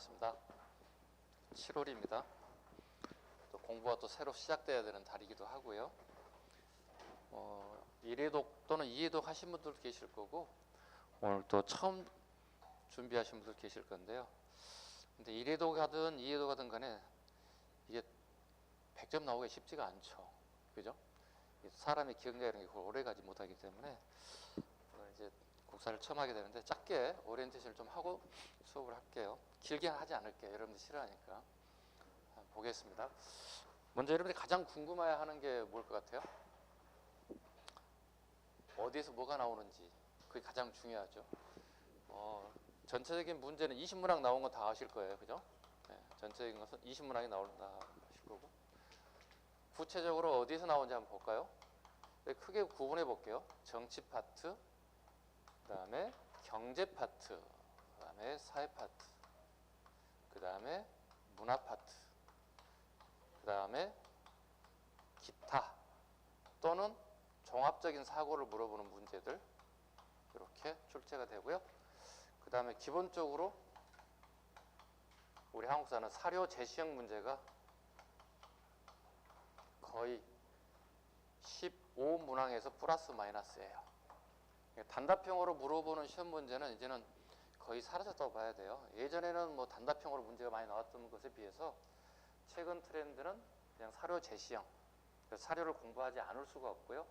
반갑습니다. 7월입니다. 또 공부가 또 새로 시작돼야 되는 달이기도 하고요. 1회독 또는 2회독 하신 분들도 계실 거고 오늘 또 처음 준비하신 분들 계실 건데요. 근데 1회독 하든 2회독 하든 간에 이게 100점 나오기가 쉽지가 않죠. 그죠? 사람의 기억력 이런 게 오래 가지 못하기 때문에 이제 국사를 처음 하게 되는데 짧게 오리엔테이션을 좀 하고 수업을 할게요. 길게 하지 않을게요. 여러분들 싫어하니까. 보겠습니다. 먼저 여러분들이 가장 궁금해하는 게 뭘 것 같아요? 어디에서 뭐가 나오는지. 그게 가장 중요하죠. 전체적인 문제는 20문항 나온 건 다 아실 거예요. 그죠? 네, 전체적인 것은 20문항이 나온다 아실 거고. 구체적으로 어디에서 나오는지 한번 볼까요? 크게 구분해 볼게요. 정치 파트, 그 다음에 경제 파트, 그 다음에 사회 파트, 그 다음에 문화 파트, 그 다음에 기타 또는 종합적인 사고를 물어보는 문제들 이렇게 출제가 되고요. 그 다음에 기본적으로 우리 한국사는 사료 제시형 문제가 거의 15문항에서 플러스 마이너스예요. 단답형으로 물어보는 시험 문제는 이제는 거의 사라졌다고 봐야 돼요. 예전에는 뭐 단답형으로 문제가 많이 나왔던 것에 비해서 최근 트렌드는 그냥 사료 제시형, 사료를 공부하지 않을 수가 없고요.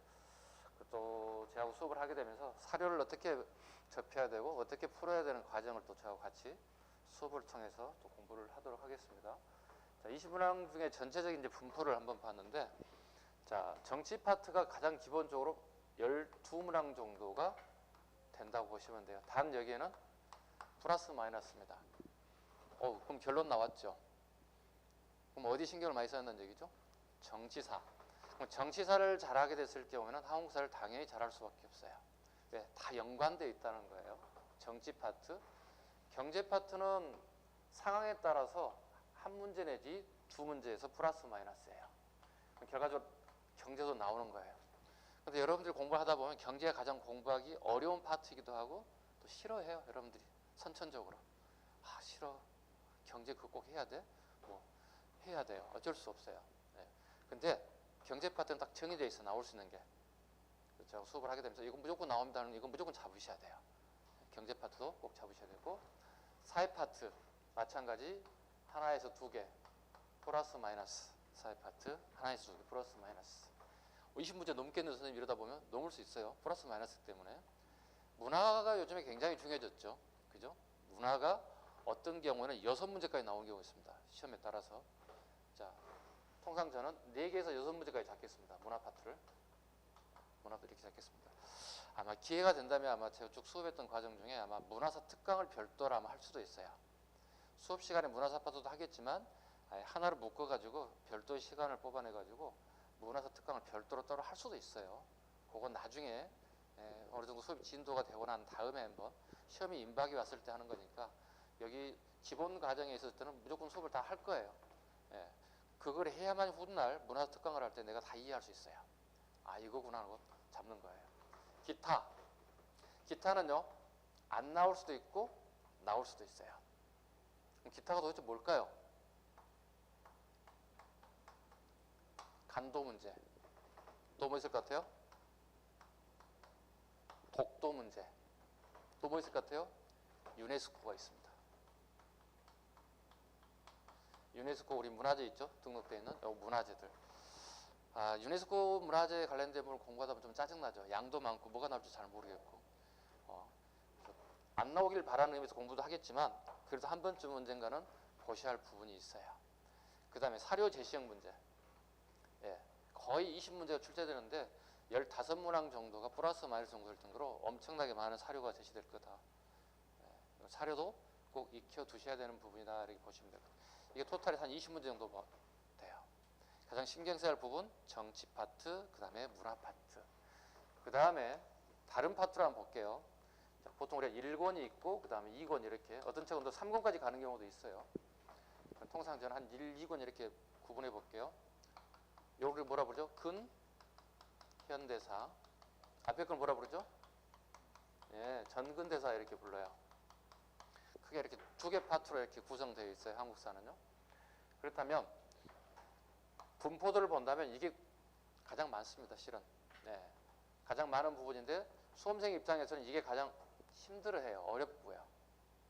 또 저하고 수업을 하게 되면서 사료를 어떻게 접해야 되고 어떻게 풀어야 되는 과정을 또 저하고 같이 수업을 통해서 또 공부를 하도록 하겠습니다. 자, 20문항 중에 전체적인 이제 분포를 한번 봤는데, 자, 정치 파트가 가장 기본적으로 12문항 정도가 된다고 보시면 돼요. 단 여기에는 플러스 마이너스입니다. 그럼 결론 나왔죠. 그럼 어디 신경을 많이 썼는 얘기죠? 정치사. 그럼 정치사를 잘하게 됐을 경우에는 한국사를 당연히 잘할 수밖에 없어요. 왜? 다 연관되어 있다는 거예요. 정치 파트. 경제 파트는 상황에 따라서 한 문제 내지 두 문제에서 플러스 마이너스예요. 결과적으로 경제도 나오는 거예요. 근데 여러분들이 공부를 하다 보면 경제가 가장 공부하기 어려운 파트이기도 하고 또 싫어해요. 여러분들이 선천적으로. 싫어. 경제 그거 꼭 해야 돼? 뭐 해야 돼요. 어쩔 수 없어요. 네. 근데 경제 파트는 딱 정해져 있어. 나올 수 있는 게. 제가 수업을 하게 되면서 이건 무조건 나온다는 이건 무조건 잡으셔야 돼요. 경제 파트도 꼭 잡으셔야 되고, 사회 파트 마찬가지 하나에서 두 개 플러스 마이너스. 사회 파트 하나에서 두 개 플러스 마이너스. 20문제 넘겠는데 선생님 이러다 보면 넘을 수 있어요. 플러스 마이너스 때문에. 문화가 요즘에 굉장히 중요해졌죠. 그죠? 문화가 어떤 경우에는 6문제까지 나온 경우가 있습니다. 시험에 따라서. 자, 통상 저는 4개에서 6문제까지 잡겠습니다. 문화 파트를. 문화도 이렇게 잡겠습니다. 아마 기회가 된다면 아마 제가 쭉 수업했던 과정 중에 아마 문화사 특강을 별도로 아마 할 수도 있어요. 수업 시간에 문화사 파트도 하겠지만 하나를 묶어가지고 별도의 시간을 뽑아내가지고 문화사 특강을 별도로 따로 할 수도 있어요. 그건 나중에 어느 정도 수업 진도가 되고 난 다음에 한번 시험이 임박이 왔을 때 하는 거니까 여기 기본 과정에 있을 때는 무조건 수업을 다 할 거예요. 그걸 해야만 훗날 문화사 특강을 할 때 내가 다 이해할 수 있어요. 이거구나 하고 잡는 거예요. 기타. 기타는요, 안 나올 수도 있고 나올 수도 있어요. 그럼 기타가 도대체 뭘까요? 간도 문제. 또 뭐 있을 것 같아요? 독도 문제. 또 뭐 있을 것 같아요? 유네스코가 있습니다. 유네스코 우리 문화재 있죠? 등록되어 있는 문화재들. 유네스코 문화재 관련된 부분을 공부하다 보면 좀 짜증나죠. 양도 많고 뭐가 나올지 잘 모르겠고. 안 나오길 바라는 의미에서 공부도 하겠지만 그래도 한 번쯤 언젠가는 보셔야 할 부분이 있어요. 그 다음에 사료 제시형 문제. 거의 20문제가 출제되는데 15문항 정도가 플러스 마이너스 정도 될 정도로 엄청나게 많은 사료가 제시될 거다. 사료도 꼭 익혀 두셔야 되는 부분이다 이렇게 보시면 됩니다. 이게 토탈이 한 20문제 정도 돼요. 가장 신경 써야 할 부분 정치 파트, 그 다음에 문화 파트. 그 다음에 다른 파트로 한번 볼게요. 자, 보통 우리가 1권 있고 그 다음에 2권 이렇게 어떤 책은 또 3권까지 가는 경우도 있어요. 통상 저는 한 1, 2권 이렇게 구분해 볼게요. 요걸 뭐라 부르죠? 근, 현대사. 앞에 걸 뭐라 부르죠? 전근대사 이렇게 불러요. 크게 이렇게 두 개 파트로 이렇게 구성되어 있어요. 한국사는요. 그렇다면 분포도를 본다면 이게 가장 많습니다. 실은. 네. 가장 많은 부분인데 수험생 입장에서는 이게 가장 힘들어해요. 어렵고요.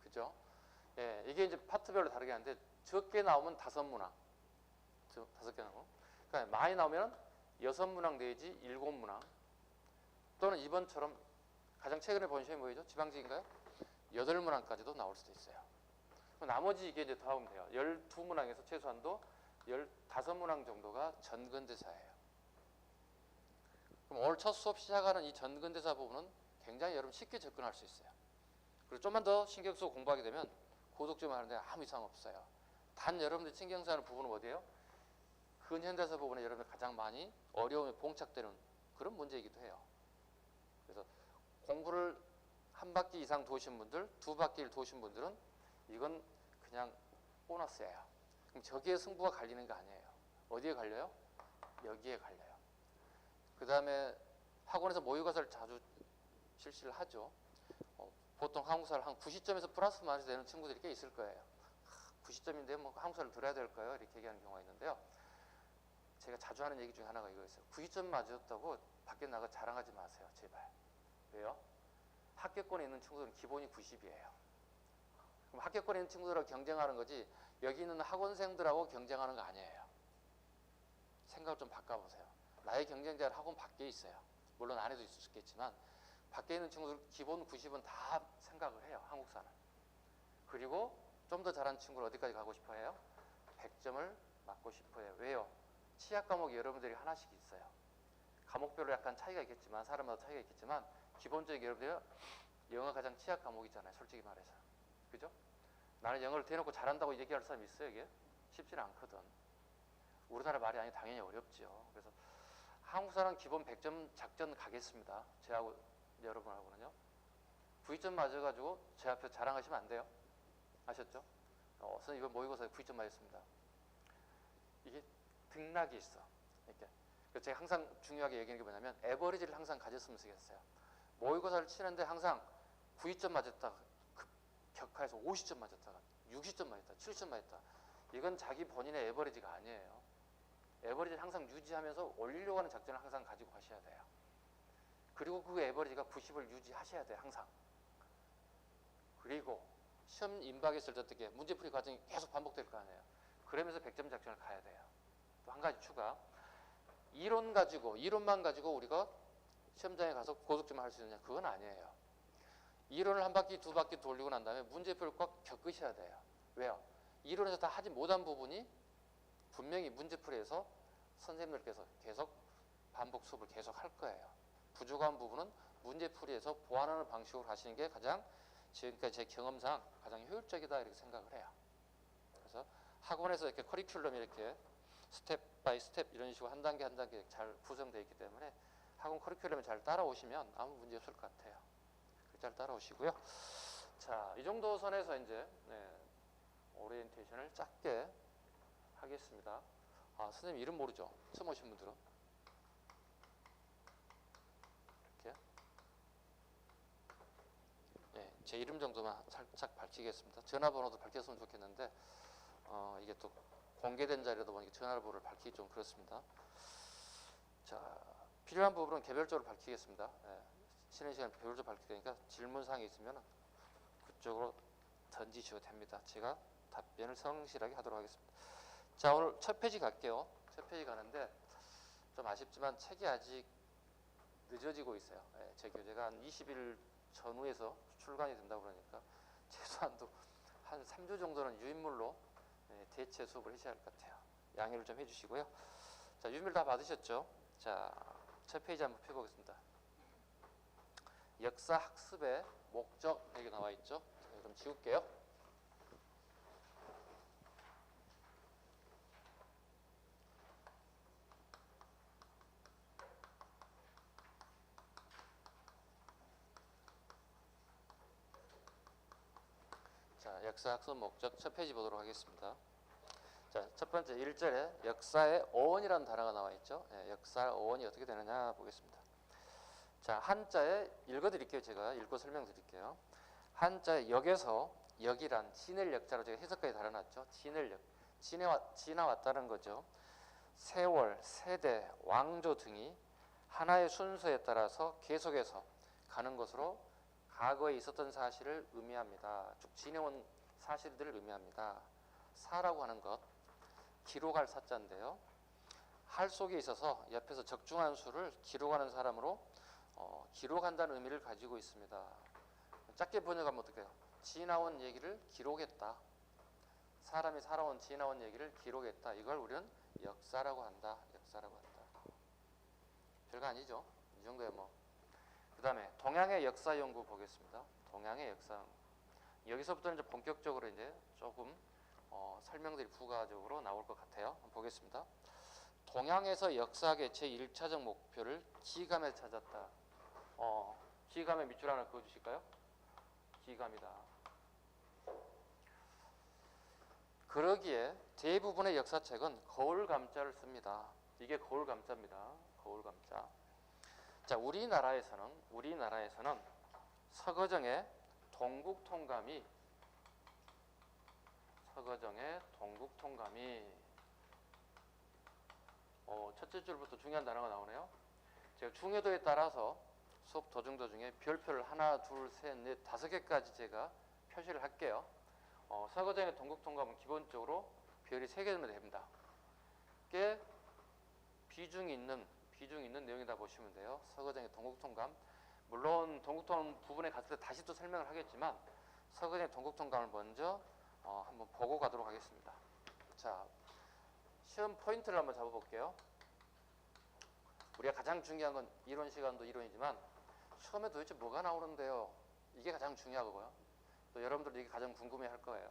그죠? 예, 이게 이제 파트별로 다르게 하는데 적게 나오면 5문항. 5개 나오고. 그러니까 많이 나오면 6문항 내지 7문항. 또는 이번처럼 가장 최근에 본 시험이 뭐죠? 지방직인가요? 8문항까지도 나올 수도 있어요. 나머지 이게 이제 더하면 돼요. 12문항에서 최소한도 15문항 정도가 전근대사예요. 그럼 오늘 첫 수업 시작하는 이 전근대사 부분은 굉장히 여러분 쉽게 접근할 수 있어요. 그리고 좀만 더 신경 쓰고 공부하게 되면 고독 좀 하는데 아무 이상 없어요. 단 여러분들이 신경 쓰는 부분은 어디예요? 근현대사 부분에 여러분들 가장 많이 어려움이 봉착되는 그런 문제이기도 해요. 그래서 공부를 한 바퀴 이상 도신 분들, 2바퀴를 도신 분들은 이건 그냥 보너스예요. 그럼 저기에 승부가 갈리는 게 아니에요. 어디에 갈려요? 여기에 갈려요. 그 다음에 학원에서 모의고사를 자주 실시를 하죠. 보통 한국사를 한 90점에서 플러스 마이너스 되는 친구들이 꽤 있을 거예요. 90점인데 뭐 한국사를 들어야 될까요? 이렇게 얘기하는 경우가 있는데요. 제가 자주 하는 얘기 중에 하나가 이거였어요. 90점 맞았다고 밖에 나가 자랑하지 마세요. 제발. 왜요? 합격권에 있는 친구들은 기본이 90이에요. 그럼 합격권에 있는 친구들하고 경쟁하는 거지 여기 있는 학원생들하고 경쟁하는 거 아니에요. 생각을 좀 바꿔보세요. 나의 경쟁자는 학원 밖에 있어요. 물론 안에도 있을 수 있겠지만 밖에 있는 친구들 기본 90은 다 생각을 해요. 한국사는. 그리고 좀 더 잘하는 친구를 어디까지 가고 싶어 해요? 100점을 맞고 싶어 해요. 왜요? 치약 과목이 여러분들이 하나씩 있어요. 과목별로 약간 차이가 있겠지만 사람마다 차이가 있겠지만 기본적인 여러분들이 영어가 가장 치약 과목이잖아요. 솔직히 말해서. 그죠? 나는 영어를 대놓고 잘한다고 얘기할 사람이 있어요. 이게? 쉽지는 않거든. 우리나라 말이 아니 당연히 어렵죠. 그래서 한국사는 기본 100점 작전 가겠습니다. 저하고 여러분하고는요. 9점 맞아가지고 제 앞에 자랑하시면 안 돼요. 아셨죠? 선생님 이번 모의고사에 9점 맞았습니다. 이게 등락이 있어. 이렇게. 그래서 제가 항상 중요하게 얘기하는 게 뭐냐면 에버리지를 항상 가졌으면 좋겠어요. 모의고사를 치는데 항상 9점 맞았다. 격하에서 50점 맞았다가 60점 맞았다. 70점 맞았다. 이건 자기 본인의 에버리지가 아니에요. 에버리지를 항상 유지하면서 올리려고 하는 작전을 항상 가지고 가셔야 돼요. 그리고 그 에버리지가 90을 유지하셔야 돼요. 항상. 그리고 시험 임박했을 때 어떻게 문제풀이 과정이 계속 반복될 거 아니에요. 그러면서 100점 작전을 가야 돼요. 또 한 가지 추가. 이론만 가지고 우리가 시험장에 가서 고득점을 할 수 있느냐? 그건 아니에요. 이론을 한 바퀴, 2바퀴 돌리고 난 다음에 문제풀이를 꼭 겪으셔야 돼요. 왜요? 이론에서 다 하지 못한 부분이 분명히 문제풀이에서 선생님들께서 계속 반복 수업을 계속 할 거예요. 부족한 부분은 문제풀이에서 보완하는 방식으로 하시는 게 가장 지금까지 제 경험상 가장 효율적이다 이렇게 생각을 해요. 그래서 학원에서 이렇게 커리큘럼이 이렇게 스텝 바이 스텝 이런 식으로 한 단계 한 단계 잘 구성되어 있기 때문에 학원 커리큘럼을 잘 따라오시면 아무 문제 없을 것 같아요. 잘 따라오시고요. 자, 이 정도 선에서 이제 오리엔테이션을 짧게 하겠습니다. 아, 선생님 이름 모르죠? 처음 오신 분들은 이렇게 제 이름 정도만 살짝 밝히겠습니다. 전화번호도 밝혔으면 좋겠는데 이게 또 공개된 자리다 보니까 전화번호를 밝히기 좀 그렇습니다. 자, 필요한 부분은 개별적으로 밝히겠습니다. 쉬는 시간에 별로 밝힐 테니까 질문사항이 있으면 그쪽으로 던지셔도 됩니다. 제가 답변을 성실하게 하도록 하겠습니다. 자, 오늘 첫 페이지 갈게요. 첫 페이지 가는데 좀 아쉽지만 책이 아직 늦어지고 있어요. 제 교재가 한 20일 전후에서 출간이 된다고 그러니까 최소한도 한 3주 정도는 유인물로 대체 수업을 하셔야 할 것 같아요. 양해를 좀 해주시고요. 자, 유인물 다 받으셨죠? 자, 첫 페이지 한번 펴보겠습니다. 역사 학습의 목적 여기 나와 있죠. 자, 좀 지울게요. 자, 역사 학습 목적 첫 페이지 보도록 하겠습니다. 자, 첫 번째 1절에 역사의 어원이라는 단어가 나와 있죠. 역사의 어원이 어떻게 되느냐 보겠습니다. 자, 한자에 읽어드릴게요. 제가 읽고 설명드릴게요. 한자에 역에서 역이란 지낼 역자로 제가 해석까지 달아놨죠. 지낼 역, 지나왔다는 거죠. 세월, 세대, 왕조 등이 하나의 순서에 따라서 계속해서 가는 것으로 과거에 있었던 사실을 의미합니다. 쭉 지내온 사실들을 의미합니다. 사라고 하는 것, 기록할 사자인데요. 할 속에 있어서 옆에서 적중한 수를 기록하는 사람으로 기록한다는 의미를 가지고 있습니다. 짧게 번역하면 어떻게 해요? 지나온 얘기를 기록했다. 사람이 살아온 지나온 얘기를 기록했다. 이걸 우리는 역사라고 한다. 역사라고 한다. 별거 아니죠. 이 정도에 뭐. 그 다음에 동양의 역사 연구 보겠습니다. 동양의 역사 연구. 여기서부터는 이제 본격적으로 이제 조금 설명들이 부가적으로 나올 것 같아요. 한번 보겠습니다. 동양에서 역사학의 제1차적 목표를 기감에 찾았다. 기감의 밑줄 하나 그어주실까요? 기감이다. 그러기에 대부분의 역사책은 거울감자를 씁니다. 이게 거울감자입니다. 거울감자. 자, 우리나라에서는 서거정의 동국통감이 첫째 줄부터 중요한 단어가 나오네요. 제가 중요도에 따라서 수업 도중에 별표를 하나, 둘, 셋, 넷, 5개까지 제가 표시를 할게요. 서거정의 동국통감은 기본적으로 별이 3개면 됩니다. 꽤 비중이 있는 내용이다 보시면 돼요. 서거정의 동국통감. 물론 동국통감 부분에 갔을 때 다시 또 설명을 하겠지만 서거정의 동국통감을 먼저 한번 보고 가도록 하겠습니다. 자, 시험 포인트를 한번 잡아볼게요. 우리가 가장 중요한 건 이론 시간도 이론이지만 시험에 도대체 뭐가 나오는데요? 이게 가장 중요하고요. 또 여러분들도 이게 가장 궁금해할 거예요.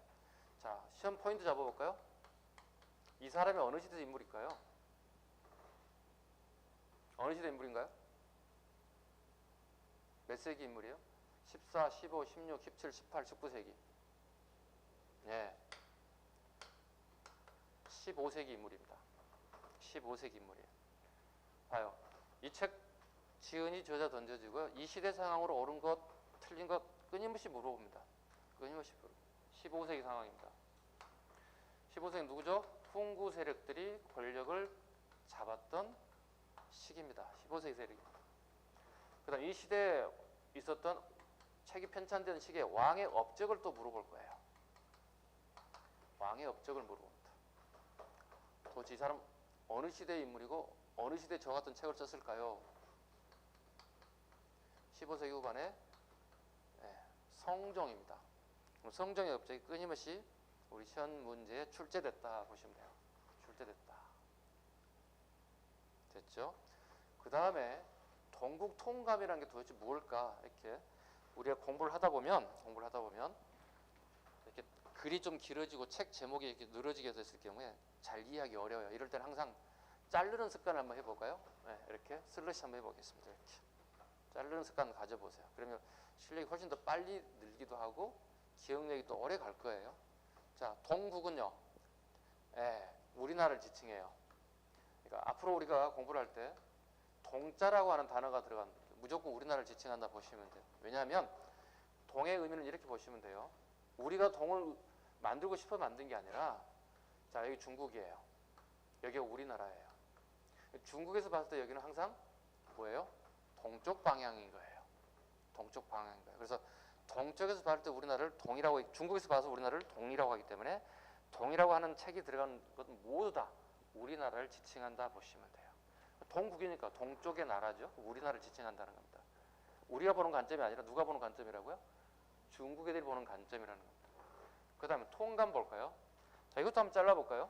자, 시험 포인트 잡아볼까요? 이 사람이 어느 시대 인물일까요? 어느 시대 인물인가요? 몇 세기 인물이에요? 14, 15, 16, 17, 18, 19세기. 예. 15세기 인물입니다. 15세기 인물이에요. 봐요. 이 책 지은이 저자 던져지고요. 이 시대 상황으로 옳은 것, 틀린 것 끊임없이 물어봅니다. 끊임없이 물어봅니다. 15세기 상황입니다. 15세기 누구죠? 훈구 세력들이 권력을 잡았던 시기입니다. 15세기 세력입니다. 그 다음 이 시대에 있었던 책이 편찬된 시기에 왕의 업적을 또 물어볼 거예요. 왕의 업적을 물어봅니다. 도대체 이 사람 어느 시대의 인물이고 어느 시대에 저 같은 책을 썼을까요? 15세기 후반에 성종입니다. 성종의 업적이 끊임없이 우리 시험 문제에 출제됐다 보시면 돼요. 출제됐다. 됐죠? 그 다음에 동국통감이라는 게 도대체 뭘까? 이렇게 우리가 공부를 하다 보면 이렇게 글이 좀 길어지고 책 제목이 이렇게 늘어지게 됐을 경우에 잘 이해하기 어려워요. 이럴 때는 항상 자르는 습관을 한번 해볼까요? 네, 이렇게 슬러시 한번 해보겠습니다. 이렇게 자르는 습관을 가져보세요. 그러면 실력이 훨씬 더 빨리 늘기도 하고 기억력이 또 오래 갈 거예요. 자, 동국은요, 우리나라를 지칭해요. 그러니까 앞으로 우리가 공부를 할 때 동자라고 하는 단어가 들어간 무조건 우리나라를 지칭한다 보시면 돼요. 왜냐하면 동의 의미는 이렇게 보시면 돼요. 우리가 동을 만들고 싶어 만든 게 아니라, 자, 여기 중국이에요. 여기가 우리나라예요. 중국에서 봤을 때 여기는 항상 뭐예요? 동쪽 방향인 거예요. 동쪽 방향인 거예요. 그래서 동쪽에서 봤을 때 우리나라를 동이라고, 중국에서 봐서 우리나라를 동이라고 하기 때문에 동이라고 하는 책이 들어간 것은 모두 다 우리나라를 지칭한다 보시면 돼요. 동국이니까 동쪽의 나라죠. 우리나라를 지칭한다는 겁니다. 우리가 보는 관점이 아니라 누가 보는 관점이라고요? 중국 애들이 보는 관점이라는 겁니다. 그 다음에 통감 볼까요? 자, 이것도 한번 잘라볼까요?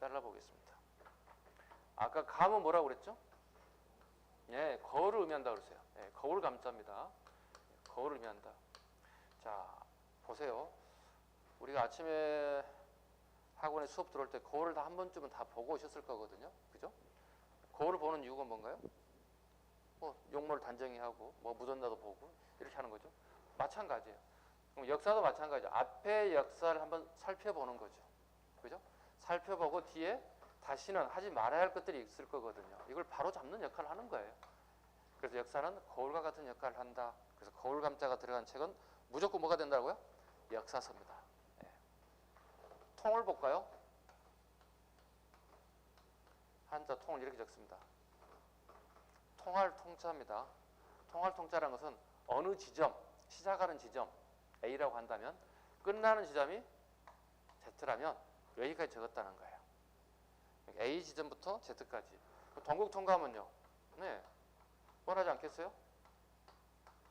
잘라보겠습니다. 아까 감은 뭐라고 그랬죠? 예, 거울을 의미한다 그랬어요. 예, 거울 감자입니다. 거울을 의미한다. 자, 보세요. 우리가 아침에 학원에 수업 들어올 때 거울을 다 한 번쯤은 다 보고 오셨을 거거든요. 그죠? 거울을 보는 이유가 뭔가요? 뭐 용모를 단정히 하고 뭐 묻었나도 보고 이렇게 하는 거죠. 마찬가지예요. 그럼 역사도 마찬가지죠. 앞의 역사를 한번 살펴보는 거죠. 그죠? 살펴보고 뒤에 다시는 하지 말아야 할 것들이 있을 거거든요. 이걸 바로 잡는 역할을 하는 거예요. 그래서 역사는 거울과 같은 역할을 한다. 그래서 거울 감자가 들어간 책은 무조건 뭐가 된다고요? 역사서입니다. 예. 통을 볼까요? 한자 통을 이렇게 적습니다. 통할 통자입니다. 통할 통자라는 것은 어느 지점, 시작하는 지점 A라고 한다면 끝나는 지점이 Z라면 여기까지 적었다는 거예요. A 지점부터 Z까지. 동국 통감은요? 네. 원하지 않겠어요?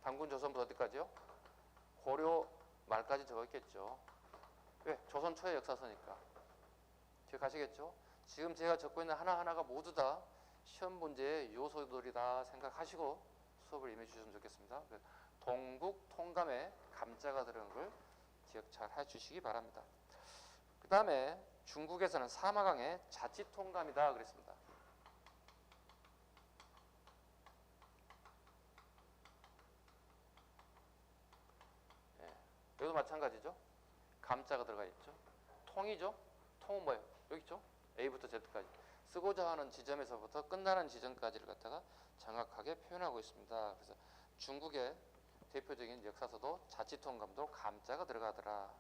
단군 조선부터 어디까지요? 고려 말까지 적었겠죠. 왜? 조선 초의 역사서니까. 기억하시겠죠? 지금 제가 적고 있는 하나하나가 모두 다 시험 문제의 요소들이다 생각하시고 수업을 임해 주셨으면 좋겠습니다. 동국 통감에 감자가 들어간 걸 기억 잘 해주시기 바랍니다. 그 다음에 중국에서는 사마강의 자치 통감이다 그랬습니다. 예, 여기도 마찬가지죠. 감자가 들어가 있죠. 통이죠. 통은 뭐예요? 여기 있죠. A부터 Z까지. 쓰고자 하는 지점에서부터 끝나는 지점까지를 갖다가 정확하게 표현하고 있습니다. 그래서 중국의 대표적인 역사서도 자치통감도 감자가 들어가더라.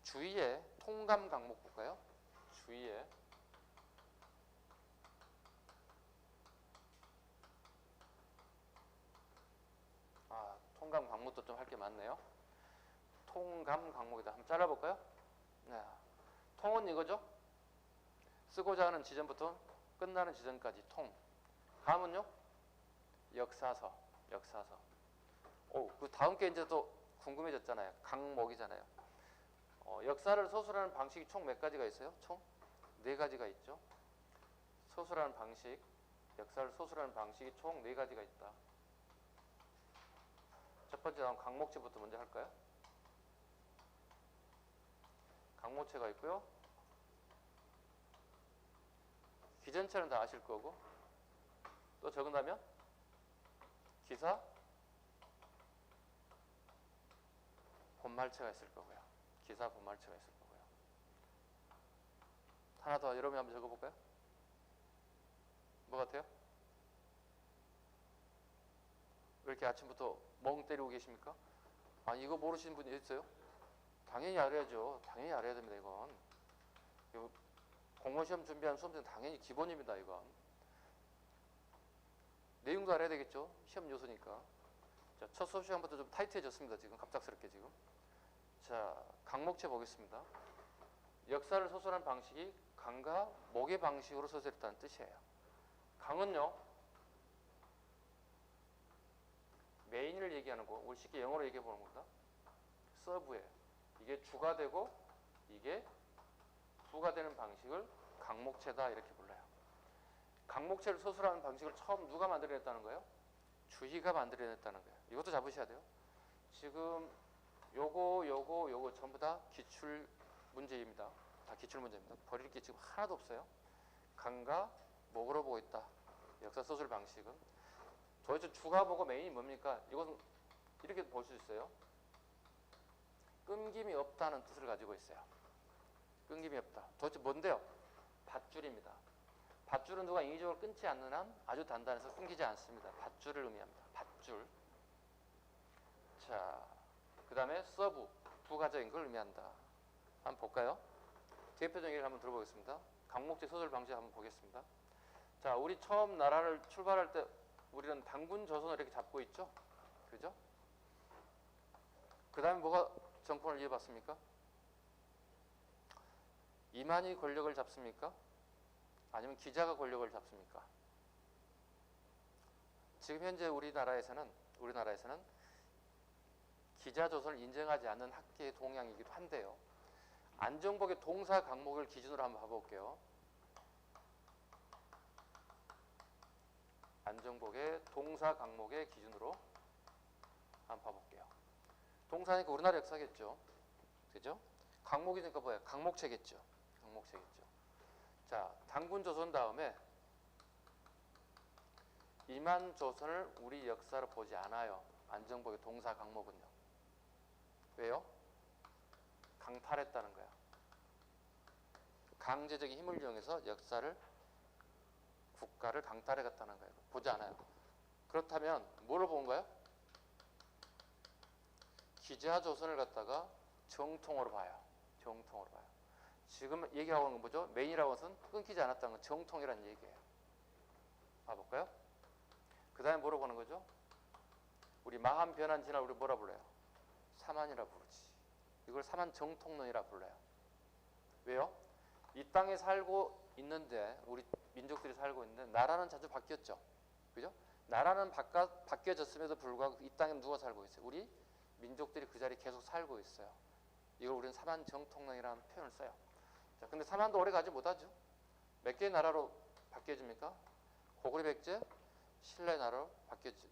주위에 통감 강목 볼까요? 주위에 통감 강목도 좀 할 게 많네요. 통감 강목이다. 한번 잘라볼까요? 네. 통은 이거죠? 쓰고자 하는 지점부터 끝나는 지점까지 통. 감은요? 역사서. 그 다음 게 이제 또 궁금해졌잖아요. 강목이잖아요. 역사를 서술하는 방식이 총 몇 가지가 있어요? 총 4가지가 있죠. 서술하는 방식, 역사를 서술하는 방식이 총 4가지가 있다. 첫 번째 나온 강목체부터 먼저 할까요? 강목체가 있고요. 기전체는 다 아실 거고, 또 적은다면 기사, 본말체가 있을 거고요. 기사, 본말체가 있을 거고요. 하나 더 여러분이 한번 적어볼까요? 뭐 같아요? 왜 이렇게 아침부터 멍 때리고 계십니까? 아니 이거 모르시는 분이 있어요? 당연히 알아야죠. 당연히 알아야 됩니다. 이건 공무원시험 준비하는 수험생은 당연히 기본입니다. 이건 내용도 알아야 되겠죠. 시험 요소니까. 자, 첫 수업 시간부터 좀 타이트해졌습니다. 지금 갑작스럽게 지금. 자, 강목체 보겠습니다. 역사를 서술한 방식이 강과 목의 방식으로 서술했다는 뜻이에요. 강은요, 메인을 얘기하는 거, 우리 쉽게 영어로 얘기해 보는 겁니다. 서브예요. 이게 주가 되고 이게 부가 되는 방식을 강목체다 이렇게 불러요. 강목체를 서술하는 방식을 처음 누가 만들어냈다는 거예요? 주희가 만들어냈다는 거예요. 이것도 잡으셔야 돼요. 지금 요거 전부 다 기출 문제입니다. 다 기출 문제입니다. 버릴 게 지금 하나도 없어요. 강과 목으로 보고 있다. 역사 서술 방식은 도대체 주가 보고 메인이 뭡니까? 이것은 이렇게 볼 수 있어요. 끊김이 없다는 뜻을 가지고 있어요. 끊김이 없다. 도대체 뭔데요? 밧줄입니다. 밧줄은 누가 인위적으로 끊지 않는 한 아주 단단해서 끊기지 않습니다. 밧줄을 의미합니다. 밧줄. 자, 그 다음에 서브, 부가적인 걸 의미한다. 한번 볼까요? 대표적인 예를 한번 들어보겠습니다. 강목체 서술 방식 한번 보겠습니다. 자, 우리 처음 나라를 출발할 때 우리는 단군 조선을 이렇게 잡고 있죠? 그죠? 그 다음에 뭐가 정권을 이어받습니까? 이만희 권력을 잡습니까? 아니면 기자가 권력을 잡습니까? 지금 현재 우리나라에서는 기자조선을 인정하지 않는 학계의 동향이기도 한데요. 안정복의 동사 강목을 기준으로 한번 봐볼게요. 안정복의 동사 강목의 기준으로 한번 봐볼게요. 동사니까 우리나라 역사겠죠. 그죠? 강목이니까 뭐예요? 강목체겠죠. 자, 단군조선 다음에 이만조선을 우리 역사로 보지 않아요. 안정복의 동사 강목은요. 왜요? 강탈했다는 거야. 강제적인 힘을 이용해서 역사를, 국가를 강탈해갔다는 거예요. 보지 않아요. 그렇다면 뭐를 본 거예요? 기자 조선을 갖다가 정통으로 봐요. 정통으로 봐요. 지금 얘기하고 있는 건 뭐죠? 메인이라고 해서는 끊기지 않았다는 건 정통이라는 얘기예요. 봐볼까요? 그 다음에 뭐라고 하는 거죠? 우리 마한 변한 진화를 우리 뭐라 불러요? 사만이라 부르지. 이걸 사만 정통론이라 불러요. 왜요? 이 땅에 살고 있는데, 우리 민족들이 살고 있는데 나라는 자주 바뀌었죠. 그죠? 나라는 바뀌어졌음에도 불구하고 이 땅에 누가 살고 있어요? 우리 민족들이 그 자리에 계속 살고 있어요. 이걸 우리는 사만 정통론이라는 표현을 써요. 자, 근데 사만도 오래 가지 못하죠. 몇 개의 나라로 바뀌어집니까? 고구려 백제, 신라의 나라로 바뀌었지.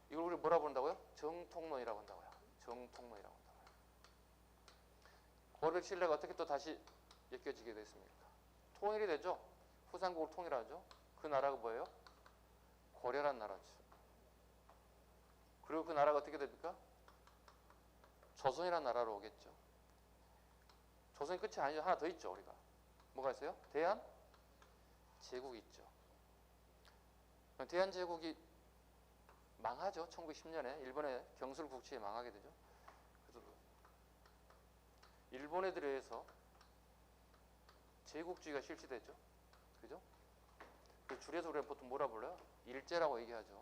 이걸 우리 뭐라 부른다고요? 정통론이라고 한다고요. 정통론이라고 한다고요. 고구려 백제, 신라가 어떻게 또 다시 엮여지게 됐습니까? 통일이 되죠. 후삼국을 통일하죠. 그 나라가 뭐예요? 고려란 나라죠. 그리고 그 나라가 어떻게 됩니까? 조선이라는 나라로 오겠죠. 조선이 끝이 아니죠. 하나 더 있죠. 우리가 뭐가 있어요? 대한제국이 있죠. 대한제국이 망하죠. 1910년에 일본의 경술국치에 망하게 되죠. 그래서 일본에 들어서 제국주의가 실시되죠. 그죠? 그 줄여서 우리가 보통 뭐라 불러요? 일제라고 얘기하죠.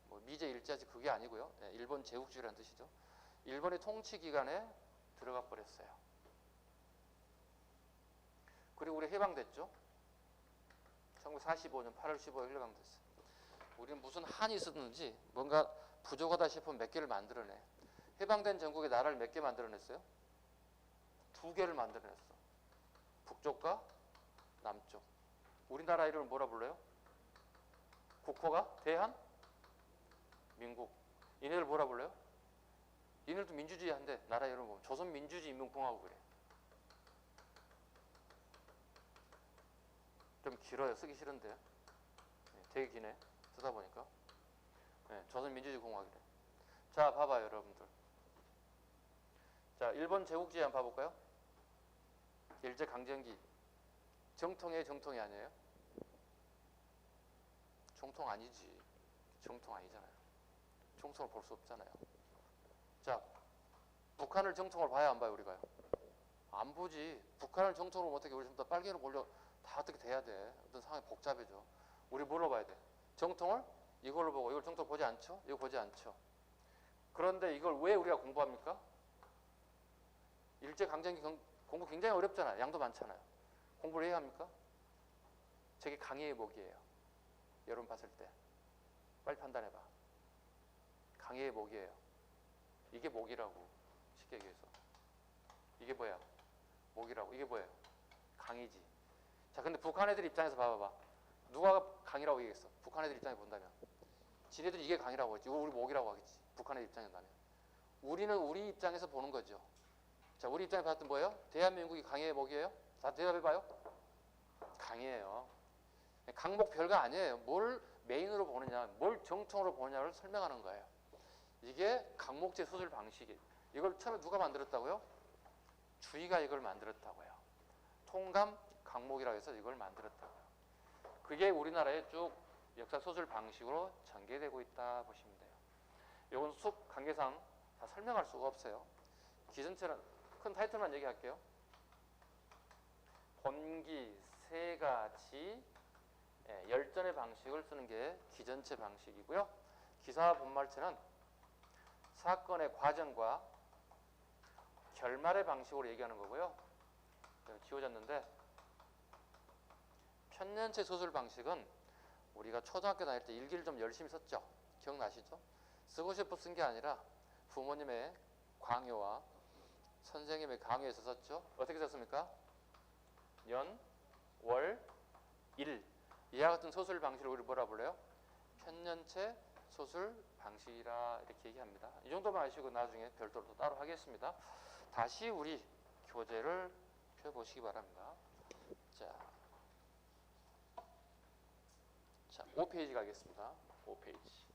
뭐 미제 일제지 그게 아니고요. 네, 일본 제국주의라는 뜻이죠. 일본의 통치 기간에 들어가 버렸어요. 그리고 우리 해방됐죠. 1945년 8월 15일 해방됐어요. 우리는 무슨 한이 있었는지 뭔가 부족하다 싶으면 몇 개를 만들어내. 해방된 전국의 나라를 몇 개 만들어냈어요? 2개를 만들어냈어. 북쪽과 남쪽. 우리나라 이름을 뭐라 불러요? 국호가 대한민국. 얘네들 뭐라 불러요? 얘네들도 민주주의 한데 나라 이름 보면 조선민주주의인민공화국이래. 좀 길어요. 쓰기 싫은데. 네, 되게 기네. 쓰다 보니까. 네, 조선민주주의공화국이래. 자, 봐봐요, 여러분들. 자, 일본 제국주의 한번 봐볼까요? 일제강점기. 정통이에요, 정통이 아니에요? 정통 아니지. 정통 아니잖아요. 정통을 볼 수 없잖아요. 자, 북한을 정통으로 봐야 안 봐요, 우리가요? 안 보지. 북한을 정통으로 어떻게 우리 전부 다 빨갱이로 보려 다 어떻게 돼야 돼. 어떤 상황이 복잡해져. 우리 뭘로 봐야 돼? 정통을 이걸로 보고 이걸 정통 보지 않죠? 이거 보지 않죠? 그런데 이걸 왜 우리가 공부합니까? 일제강점기 공부 굉장히 어렵잖아요. 양도 많잖아요. 공부를 해야 합니까? 저게 강의의 목이에요. 여러분 봤을 때 빨리 판단해봐. 강의의 목이에요. 이게 목이라고. 쉽게 얘기해서 이게 뭐야? 목이라고. 이게 뭐예요? 강의지. 자, 근데 북한 애들 입장에서 봐봐봐. 누가 강의라고 얘기했어? 북한 애들 입장에 본다면 지네들이 이게 강의라고 했지. 이거 우리 목이라고 하겠지. 북한 애들 입장에 본다면. 우리는 우리 입장에서 보는 거죠. 자, 우리 입장에 봤을 때 뭐예요? 대한민국이 강의의 목이에요? 다 대답해봐요. 강의예요. 강목 별거 아니에요. 뭘 메인으로 보느냐, 뭘 정통으로 보느냐를 설명하는 거예요. 이게 강목제 수술 방식이. 이걸 처음에 누가 만들었다고요? 주의가 이걸 만들었다고요. 통감 강목이라고 해서 이걸 만들었다고요. 그게 우리나라의 쭉 역사 소설 방식으로 전개되고 있다 보시면 돼요. 이건 수업 관계상 다 설명할 수가 없어요. 기전체는 큰 타이틀만 얘기할게요. 본기, 세가지, 열전의 방식을 쓰는 게 기전체 방식이고요. 기사 본말체는 사건의 과정과 결말의 방식으로 얘기하는 거고요. 지워졌는데 편년체 소설 방식은 우리가 초등학교 다닐 때 일기를 좀 열심히 썼죠. 기억나시죠? 쓰고 싶어 쓴 게 아니라 부모님의 강요와 선생님의 강요에서 썼죠. 어떻게 썼습니까? 연, 월, 일. 이와 같은 소설 방식을 우리 뭐라 불러요? 편년체 소설 방식이라 이렇게 얘기합니다. 이 정도만 아시고 나중에 별도로 또 따로 하겠습니다. 다시 우리 교재를 펴보시기 바랍니다. 자, 5페이지 가겠습니다. 5페이지.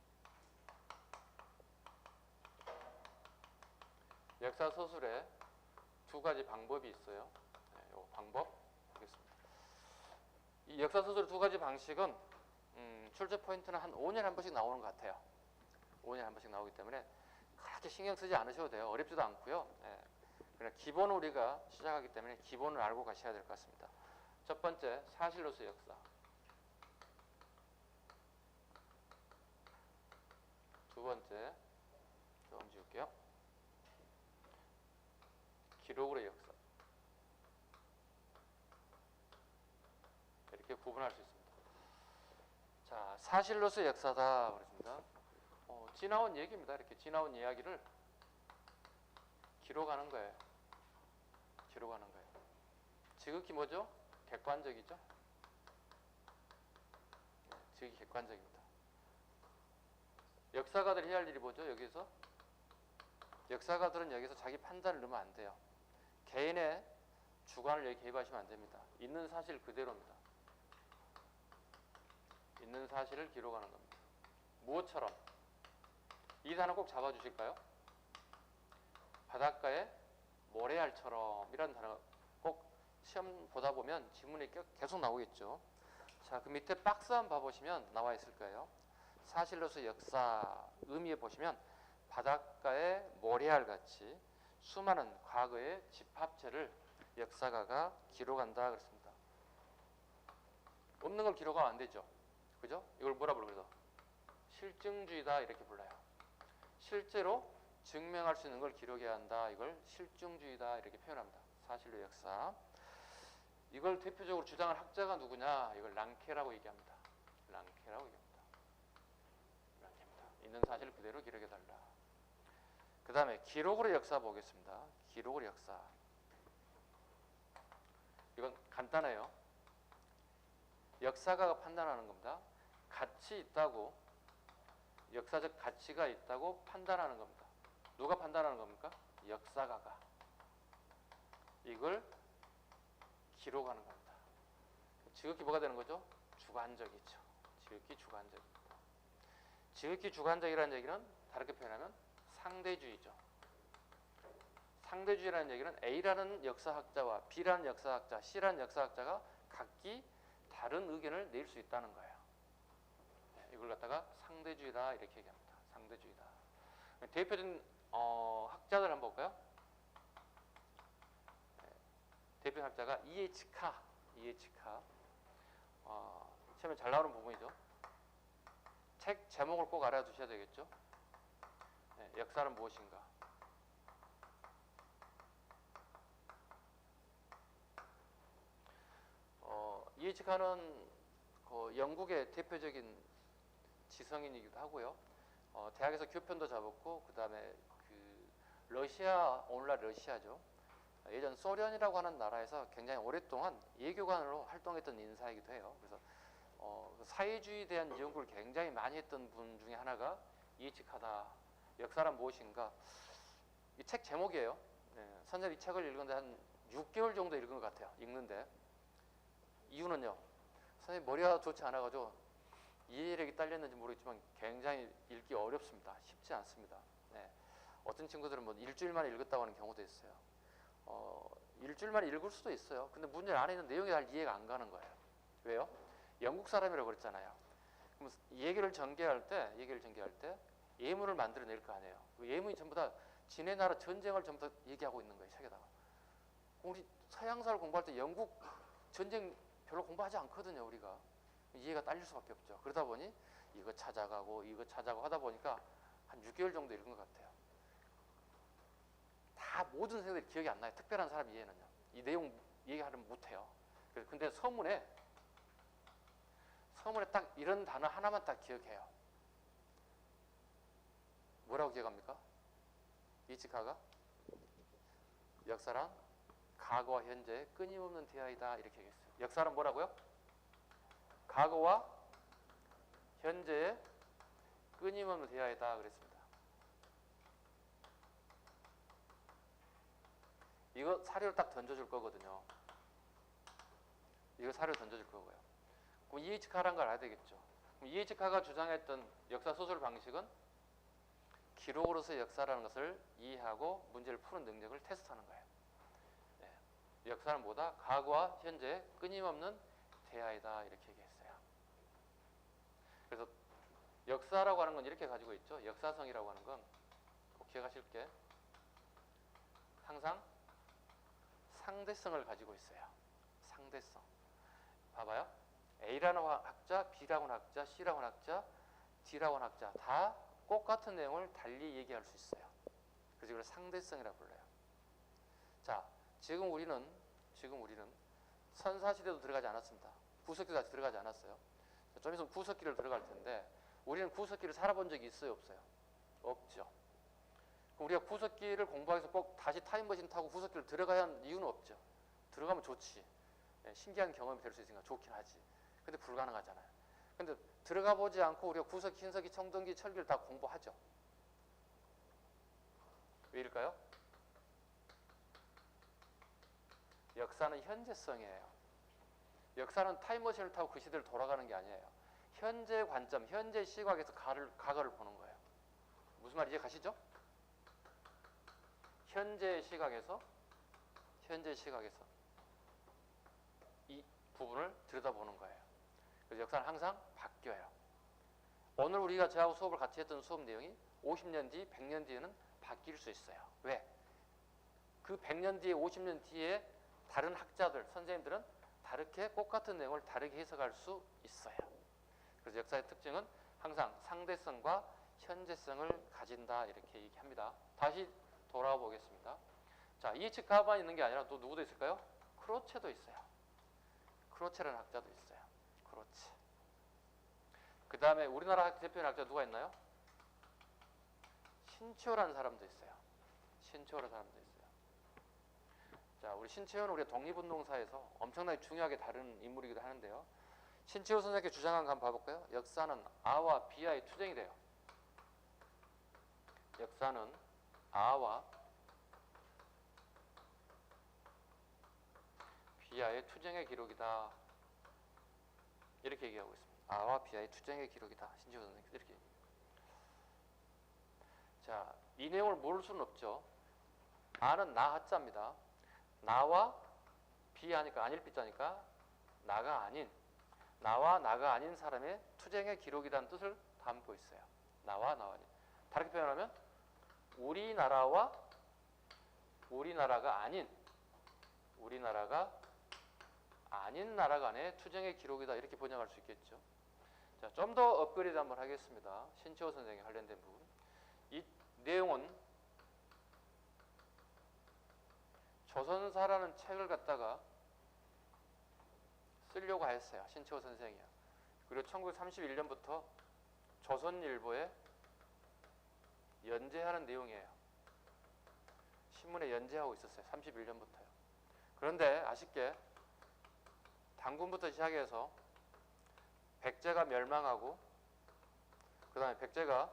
역사 소설에 두 가지 방법이 있어요. 이 방법 보겠습니다. 이 역사 소설 두 가지 방식은 출제 포인트는 한 5년에 한 번씩 나오는 것 같아요. 5년에 한 번씩 나오기 때문에 그렇게 신경 쓰지 않으셔도 돼요. 어렵지도 않고요. 예. 그냥 기본 우리가 시작하기 때문에 기본을 알고 가셔야 될 것 같습니다. 첫 번째, 사실로서의 역사. 두 번째, 좀 지울게요. 기록으로의 역사. 이렇게 구분할 수 있습니다. 자, 사실로서의 역사다 그랬습니다. 지나온 얘기입니다. 이렇게 지나온 이야기를 기록하는 거예요. 기록하는 거예요. 지극히 뭐죠? 객관적이죠? 네, 지극히 객관적입니다. 역사가들이 해야 할 일이 뭐죠? 여기서 역사가들은 여기서 자기 판단을 넣으면 안 돼요. 개인의 주관을 여기 개입하시면 안 됩니다. 있는 사실 그대로입니다. 있는 사실을 기록하는 겁니다. 무엇처럼? 이 단어 꼭 잡아주실까요? 바닷가에 모래알처럼 이라는 단어가 꼭 시험 보다 보면 지문에 계속 나오겠죠. 자, 그 밑에 박스 한번 봐보시면 나와 있을 거예요. 사실로서 역사 의미에 보시면 바닷가에 모래알같이 수많은 과거의 집합체를 역사가가 기록한다 그랬습니다. 없는 걸 기록하면 안 되죠. 그죠? 이걸 뭐라 부르죠? 실증주의다 이렇게 불러요. 실제로 증명할 수 있는 걸 기록해야 한다. 이걸 실증주의다 이렇게 표현합니다. 사실로 역사. 이걸 대표적으로 주장한 학자가 누구냐? 이걸 랑케라고 얘기합니다. 랑케라고 얘기합니다. 랑케입니다. 있는 사실을 그대로 기록해달라. 그 다음에 기록으로 역사 보겠습니다. 기록으로 역사. 이건 간단해요. 역사가가 판단하는 겁니다. 가치 있다고, 역사적 가치가 있다고 판단하는 겁니다. 누가 판단하는 겁니까? 역사가가. 이걸 기록하는 겁니다. 지극히 뭐가 되는 거죠? 주관적이죠. 지극히 주관적입니다. 지극히 주관적이라는 얘기는 다르게 표현하면 상대주의죠. 상대주의라는 얘기는 A라는 역사학자와 B라는 역사학자, C라는 역사학자가 각기 다른 의견을 낼 수 있다는 거예요. 이걸 갖다가 상대주의다 이렇게 얘기합니다. 상대주의다. 대표적인 학자들 한번 볼까요? 대표 학자가 E.H. 카. 시험에 잘 나오는 부분이죠. 책 제목을 꼭 알아두셔야 되겠죠. 역사는 무엇인가. E.H. 카는 영국의 대표적인 지성인이기도 하고요. 대학에서 교편도 잡았고, 그 다음에 러시아, 오늘날 러시아죠. 예전 소련이라고 하는 나라에서 굉장히 오랫동안 예교관으로 활동했던 인사이기도 해요. 그래서 사회주의에 대한 연구를 굉장히 많이 했던 분 중에 하나가 E.H. 카다. 역사란 무엇인가. 이 책 제목이에요. 선생님 이 책을 읽는데 한 6개월 정도 읽은 것 같아요. 읽는데. 이유는요. 선생님 머리가 좋지 않아가지고 이해력이 딸렸는지 모르겠지만 굉장히 읽기 어렵습니다. 쉽지 않습니다. 어떤 친구들은 뭐 일주일 만에 읽었다고 하는 경우도 있어요. 일주일 만에 읽을 수도 있어요. 근데 문제 안에 있는 내용이 잘 이해가 안 가는 거예요. 왜요? 영국 사람이라고 그랬잖아요. 그럼 얘기를 전개할 때 예문을 만들어낼 거 아니에요. 그 예문이 전부 다 지네 나라 전쟁을 전부 다 얘기하고 있는 거예요. 책에다가. 우리 서양사를 공부할 때 영국 전쟁 별로 공부하지 않거든요. 우리가. 이해가 딸릴 수밖에 없죠. 그러다 보니 이거 찾아가고 하다 보니까 한 6개월 정도 읽은 것 같아요. 다 모든 생각들이 기억이 안 나요. 특별한 사람 이해는요. 이 내용 얘기하려면 못해요. 근데 서문에 딱 이런 단어 하나만 딱 기억해요. 뭐라고 기억합니까? E.H. 카가 역사란 과거와 현재의 끊임없는 대화이다 이렇게 얘기했어요. 역사란 뭐라고요? 과거와 현재의 끊임없는 대화이다 그랬습니다. 이거 사료를 딱 던져줄 거거든요. 이거 사료 던져줄 거고요. 그럼 E.H. 카라는 걸 알아야 되겠죠. 그럼 E.H. 카가 주장했던 역사 소설 방식은 기록으로서의 역사라는 것을 이해하고 문제를 푸는 능력을 테스트하는 거예요. 역사는 뭐다? 과거와 현재의 끊임없는 대화이다 이렇게 얘기했어요. 그래서 역사라고 하는 건 이렇게 가지고 있죠. 역사성이라고 하는 건 꼭 기억하실 게 항상 상대성을 가지고 있어요. 상대성. 봐봐요. A라는 학자, B라는 학자, C라는 학자, D라는 학자 다 똑같은 내용을 달리 얘기할 수 있어요. 그래서 이걸 상대성이라고 불러요. 자, 지금 우리는 선사시대도 들어가지 않았습니다. 구석기도 아직 들어가지 않았어요. 좀 있으면 구석기를 들어갈 텐데 우리는 구석기를 살아본 적이 있어요, 없어요? 없죠. 그럼 우리가 구석기를 공부하기 위해서 꼭 다시 타임머신 타고 구석기를 들어가야 하는 이유는 없죠. 들어가면 좋지. 신기한 경험이 될 수 있으니까 좋긴 하지. 근데 불가능하잖아요. 근데 들어가 보지 않고 우리가 구석기, 흰석기, 청동기, 철기를 다 공부하죠. 왜일까요? 역사는 현재성이에요. 역사는 타임머신을 타고 그 시대를 돌아가는 게 아니에요. 현재 관점, 현재 시각에서 과거를 보는 거예요. 무슨 말인지 가시죠? 현재 시각에서 이 부분을 들여다보는 거예요. 그래서 역사는 항상 바뀌어요. 오늘 우리가 저하고 수업을 같이 했던 수업 내용이 50년 뒤, 100년 뒤에는 바뀔 수 있어요. 왜? 그 100년 뒤에, 50년 뒤에 다른 학자들, 선생님들은 다르게 똑같은 내용을 다르게 해석할 수 있어요. 그래서 역사의 특징은 항상 상대성과 현재성을 가진다 이렇게 얘기합니다. 다시 돌아와 보겠습니다. 자, 이에츠 가만 있는 게 아니라 또 누구도 있을까요? 크로체도 있어요. 크로체라는 학자도 있어요. 크로체. 그 다음에 우리나라 대표적인 학자 누가 있나요? 신치호라는 사람도 있어요. 신치호라는 사람도 있어요. 자, 우리 신치호는 우리 독립운동사에서 엄청나게 중요하게 다른 인물이기도 하는데요. 신치호 선생님께 주장한 거 한번 봐볼까요? 역사는 아와 비아의 투쟁이 돼요. 역사는 아와 비아의 투쟁의 기록이다. 이렇게 얘기하고 있습니다. 아와 비아의 투쟁의 기록이다. 신치호 선생님 이렇게 얘기해요. 자, 이 내용을 모를 수는 없죠. 아는 나 하자입니다. 나와 비하니까 아닐 비자니까 나가 아닌, 나와 나가 아닌 사람의 투쟁의 기록이라는 뜻을 담고 있어요. 나와 나와 아닌. 다르게 표현하면 우리나라가 아닌 나라 간의 투쟁의 기록이다 이렇게 번역할 수 있겠죠. 자, 좀 더 업그레이드 한번 하겠습니다. 신치호 선생이 관련된 부분. 이 내용은 조선사라는 책을 갖다가 쓰려고 했어요. 신치호 선생이요. 그리고 1931년부터 조선일보에 연재하는 내용이에요. 신문에 연재하고 있었어요. 31년부터요. 그런데 아쉽게 당군부터 시작해서 백제가 멸망하고 그 다음에 백제가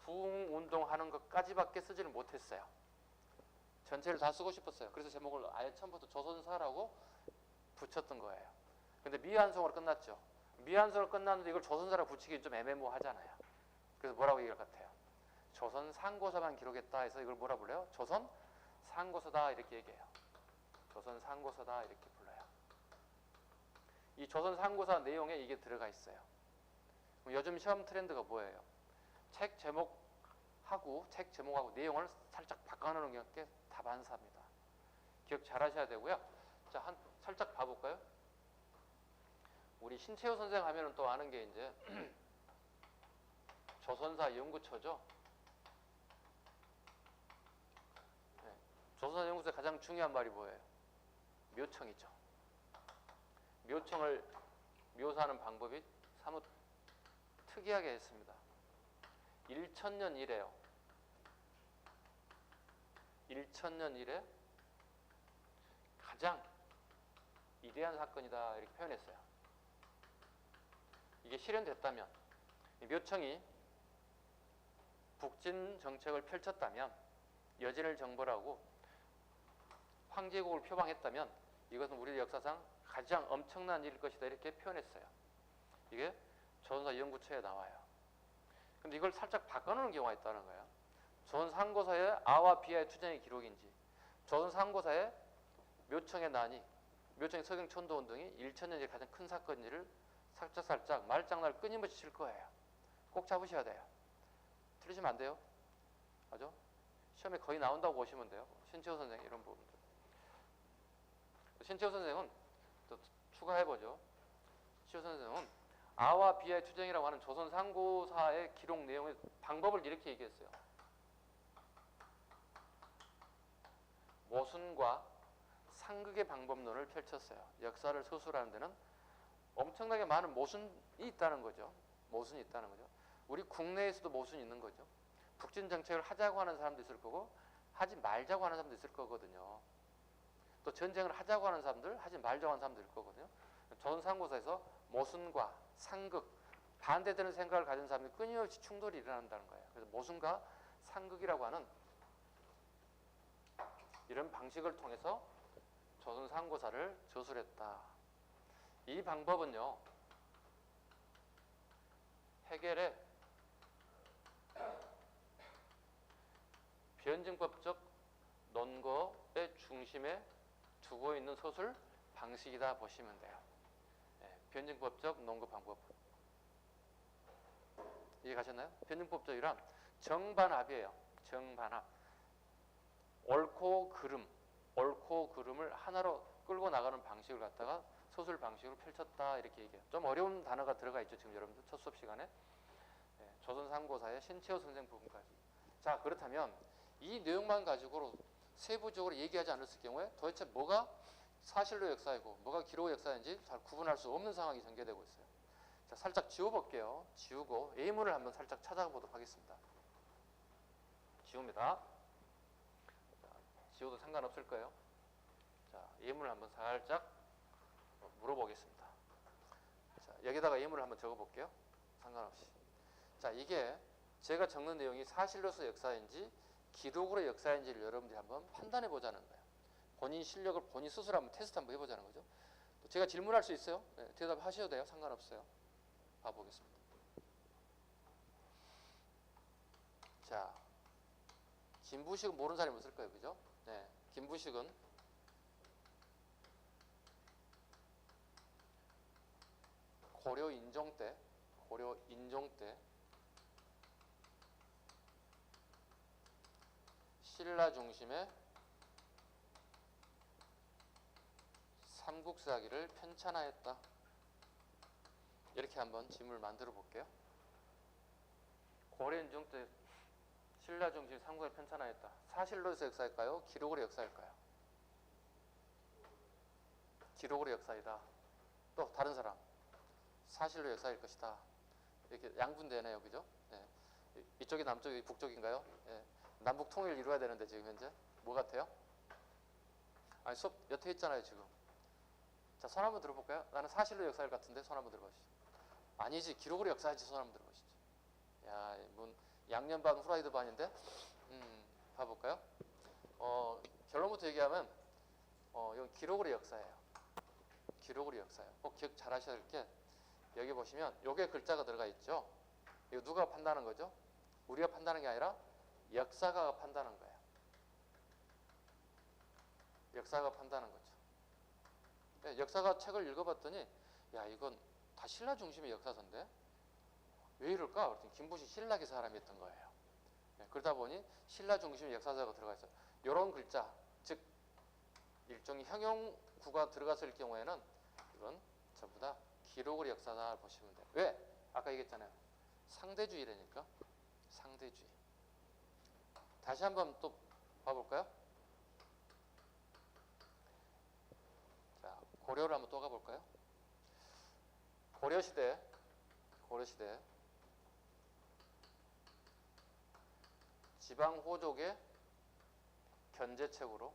부흥운동하는 것까지밖에 쓰지를 못했어요. 전체를 다 쓰고 싶었어요. 그래서 제목을 아예 처음부터 조선사라고 붙였던 거예요. 근데 미완성으로 끝났죠. 미완성으로 끝났는데 이걸 조선사라고 붙이기 좀 애매모호하잖아요. 그래서 뭐라고 얘기할 것 같아요? 조선상고사만 기록했다 해서 이걸 뭐라 불러요? 조선상고서다 이렇게 얘기해요. 조선상고서다 이렇게 불러요. 이 조선상고사 내용에 이게 들어가 있어요. 요즘 시험 트렌드가 뭐예요? 책 제목하고 내용을 살짝 바꿔놓는 게 다반사입니다. 기억 잘 하셔야 되고요. 자, 살짝 봐볼까요? 우리 신채호 선생 하면은 또 아는 게 이제 조선사 연구처죠. 네. 조선사 연구처의 가장 중요한 말이 뭐예요? 묘청이죠. 묘청을 묘사하는 방법이 사뭇 특이하게 했습니다. 1000년 이래요. 1000년 이래 가장 위대한 사건이다 이렇게 표현했어요. 이게 실현됐다면, 묘청이 북진 정책을 펼쳤다면, 여진을 정벌하고 황제국을 표방했다면 이것은 우리 역사상 가장 엄청난 일일 것이다 이렇게 표현했어요. 이게 조선사 연구처에 나와요. 근데 이걸 살짝 바꿔놓는 경우가 있다는 거예요. 조선상고사의 아와 비아의 투쟁의 기록인지, 조선상고사의 묘청의 난이, 묘청의 서경천도운동이 1000년의 가장 큰 사건인지를 살짝 말장난을 끊임없이 칠 거예요. 꼭 잡으셔야 돼요. 틀리시면 안 돼요. 맞죠? 시험에 거의 나온다고 보시면 돼요. 신채호 선생 이런 부분들. 신채호 선생은 또 추가해보죠. 신채호 선생은 아와 비의 투쟁이라고 하는 조선 상고사의 기록 내용의 방법을 이렇게 얘기했어요. 모순과 상극의 방법론을 펼쳤어요. 역사를 서술하는 데는 엄청나게 많은 모순이 있다는 거죠. 모순이 있다는 거죠. 우리 국내에서도 모순이 있는 거죠. 북진 정책을 하자고 하는 사람도 있을 거고 하지 말자고 하는 사람도 있을 거거든요. 또 전쟁을 하자고 하는 사람들, 하지 말자고 하는 사람도 있을 거거든요. 조선 상고사에서 모순과 상극, 반대되는 생각을 가진 사람이 끊임없이 충돌이 일어난다는 거예요. 그래서 모순과 상극이라고 하는 이런 방식을 통해서 조선 상고사를 저술했다. 이 방법은요, 해겔의 변증법적 논거의 중심에 두고 있는 소술 방식이다 보시면 돼요. 변증법적 논거 방법. 이해가셨나요? 변증법적이란 정반합이에요. 정반합. 옳고 그름을 하나로 끌고 나가는 방식을 갖다가 소술 방식으로 펼쳤다 이렇게 얘기해요. 좀 어려운 단어가 들어가 있죠. 지금 여러분들 첫 수업 시간에. 조선 상고사의 신채호 선생 부분까지. 자, 그렇다면 이 내용만 가지고 세부적으로 얘기하지 않았을 경우에 도대체 뭐가 사실로 역사이고 뭐가 기록 역사인지 잘 구분할 수 없는 상황이 전개되고 있어요. 자, 살짝 지워볼게요. 지우고 예문을 한번 살짝 찾아보도록 하겠습니다. 지웁니다. 자, 지워도 상관없을 거예요. 자, 예문을 한번 살짝 물어보겠습니다. 자, 여기다가 예문을 한번 적어볼게요. 상관없이. 자, 이게 제가 적는 내용이 사실로서 역사인지 기록으로 역사인지를 여러분들이 한번 판단해 보자는 거예요. 본인 실력을 본인 스스로 한번 테스트 한번 해보자는 거죠. 제가 질문할 수 있어요? 네, 대답하셔도 돼요. 상관없어요. 봐보겠습니다. 자, 김부식은 모르는 사람이 없을 거예요. 그죠? 네, 김부식은 고려 인종 때 신라 중심의 삼국사기를 편찬하였다. 이렇게 한번 질문을 만들어 볼게요. 고려 인종 때 신라 중심의 삼국사기를 편찬하였다. 사실로서 역사일까요? 기록으로 역사일까요? 기록으로 역사이다. 또 다른 사람 사실로 역사일 것이다. 이렇게 양분되네요. 그죠? 네. 이쪽이 남쪽이 북쪽인가요? 네. 남북 통일을 이루어야 되는데 지금 현재 뭐 같아요? 아니 수업 여태 했잖아요 지금. 자, 손 한번 들어볼까요? 나는 사실로 역사일 같은데 손 한번 들어보시죠. 아니지, 기록으로 역사하지. 손 한번 들어보시죠. 야, 뭔 양념 반 후라이드 반인데? 봐볼까요? 결론부터 얘기하면 이건 기록으로 역사예요. 기록으로 역사예요. 꼭 기억 잘 하셔야 될 게 여기 보시면 요게 글자가 들어가 있죠. 이거 누가 판단하는 거죠? 우리가 판단하는 게 아니라 역사가가 판단한 거예요. 역사가 판단한 거죠. 네, 역사가 책을 읽어봤더니 야, 이건 다 신라 중심의 역사서인데 왜 이럴까? 그랬더니 김부식 신라기 사람이었던 거예요. 네, 그러다 보니 신라 중심의 역사서가 들어가 있어요. 이런 글자, 즉 일종의 형용구가 들어갔을 경우에는 이건 전부 다 기록으로 역사다 보시면 돼요. 왜? 아까 얘기했잖아요. 상대주의라니까. 상대주의. 다시 한번 또 봐볼까요? 자, 고려를 한번 또 가볼까요? 고려시대 지방호족의 견제책으로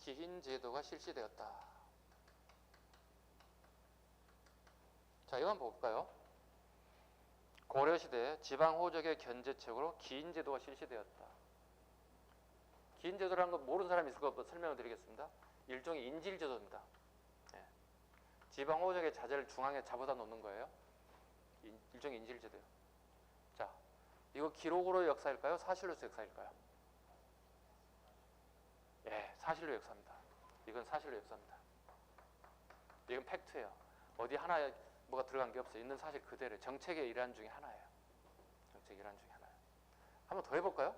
기힌제도가 실시되었다. 자, 이거 한번 볼까요? 고려시대 지방호족의 견제책으로 기인제도가 실시되었다. 기인제도라는 거 모르는 사람이 있을 것 같아서 설명을 드리겠습니다. 일종의 인질제도입니다. 네. 지방호족의 자재를 중앙에 잡아다 놓는 거예요. 일종의 인질제도예요. 자, 이거 기록으로 역사일까요? 사실로서 역사일까요? 예, 사실로 역사입니다. 이건 사실로 역사입니다. 이건 팩트예요. 어디 하나 뭐가 들어간 게 없어요. 있는 사실 그대로 정책의 일환 중에 하나예요. 정책 일환 중에 하나예요. 한번 더 해볼까요?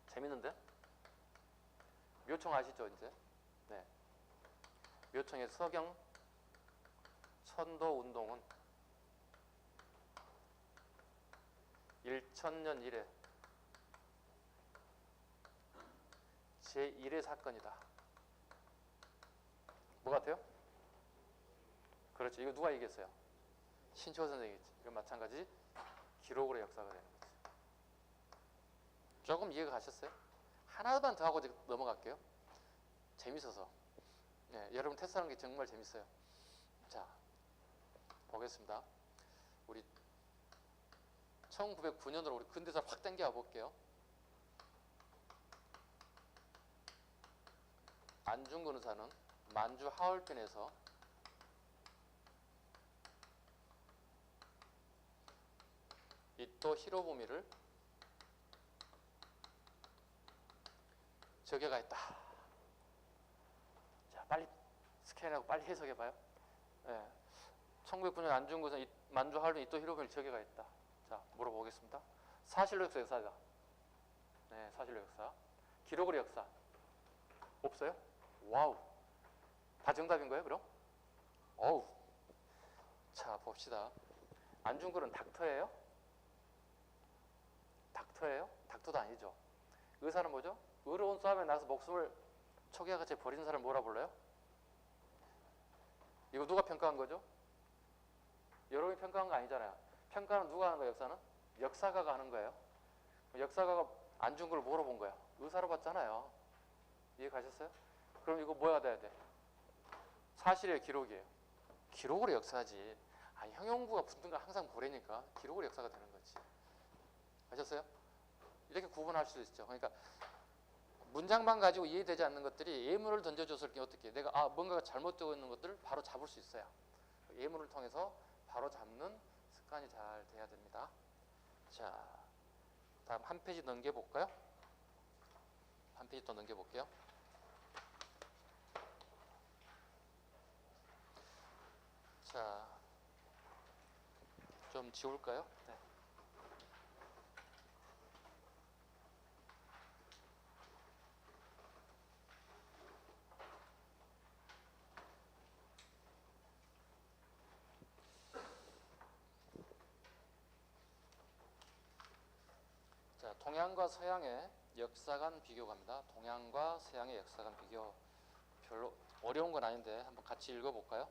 재밌는데? 묘청 아시죠 이제? 네. 묘청의 서경 천도 운동은 1000년 이래 제1의 사건이다. 뭐 같아요? 그렇죠. 이거 누가 얘기했어요? 신초 선생이겠지. 이건 마찬가지 기록으로 역사가 되는 거지. 조금 이해가 가셨어요? 하나만 더 하고 넘어갈게요. 재밌어서. 네, 여러분 테스트하는 게 정말 재밌어요. 자, 보겠습니다. 우리 1909년으로 우리 근대사 확 당겨 볼게요. 안중근 의사는 만주 하얼빈에서 이토 히로부미를 저격하였다. 자, 빨리 스캔하고 빨리 해석해봐요. 네. 1909년 안중근 의사 만주 하얼빈 이토 히로부미를 저격하였다. 자, 물어보겠습니다. 사실로 역사 역사다. 네, 사실로 역사. 기록으로 역사. 없어요? 와우. 다 정답인 거예요, 그럼? 어우. 자, 봅시다. 안중근은 닥터예요? 닥터예요? 닥터도 아니죠. 의사는 뭐죠? 의로운 싸움에 나서 목숨을 초기화같이 버린 사람 뭐라 불러요? 이거 누가 평가한 거죠? 여러분이 평가한 거 아니잖아요. 평가는 누가 하는 거예요, 역사는? 역사가가 하는 거예요. 역사가가 안중근을 뭐로 본 거야? 의사로 봤잖아요. 이해 가셨어요? 그럼 이거 뭐가 돼야 돼? 사실이에요, 기록이에요? 기록으로 역사지. 아니, 형용구가 붙는 거 항상 보래니까 기록으로 역사가 되는 거지. 아셨어요? 이렇게 구분할 수 있죠. 그러니까 문장만 가지고 이해되지 않는 것들이 예문을 던져줬을 때 어떻게 내가 뭔가가 잘못되고 있는 것들을 바로 잡을 수 있어요. 예문을 통해서 바로 잡는 습관이 잘 돼야 됩니다. 자, 다음 한 페이지 넘겨볼까요? 한 페이지 더 넘겨볼게요. 자, 좀 지울까요? 네. 자, 동양과 서양의 역사관 비교 갑니다. 동양과 서양의 역사관 비교. 별로 어려운 건 아닌데 한번 같이 읽어볼까요?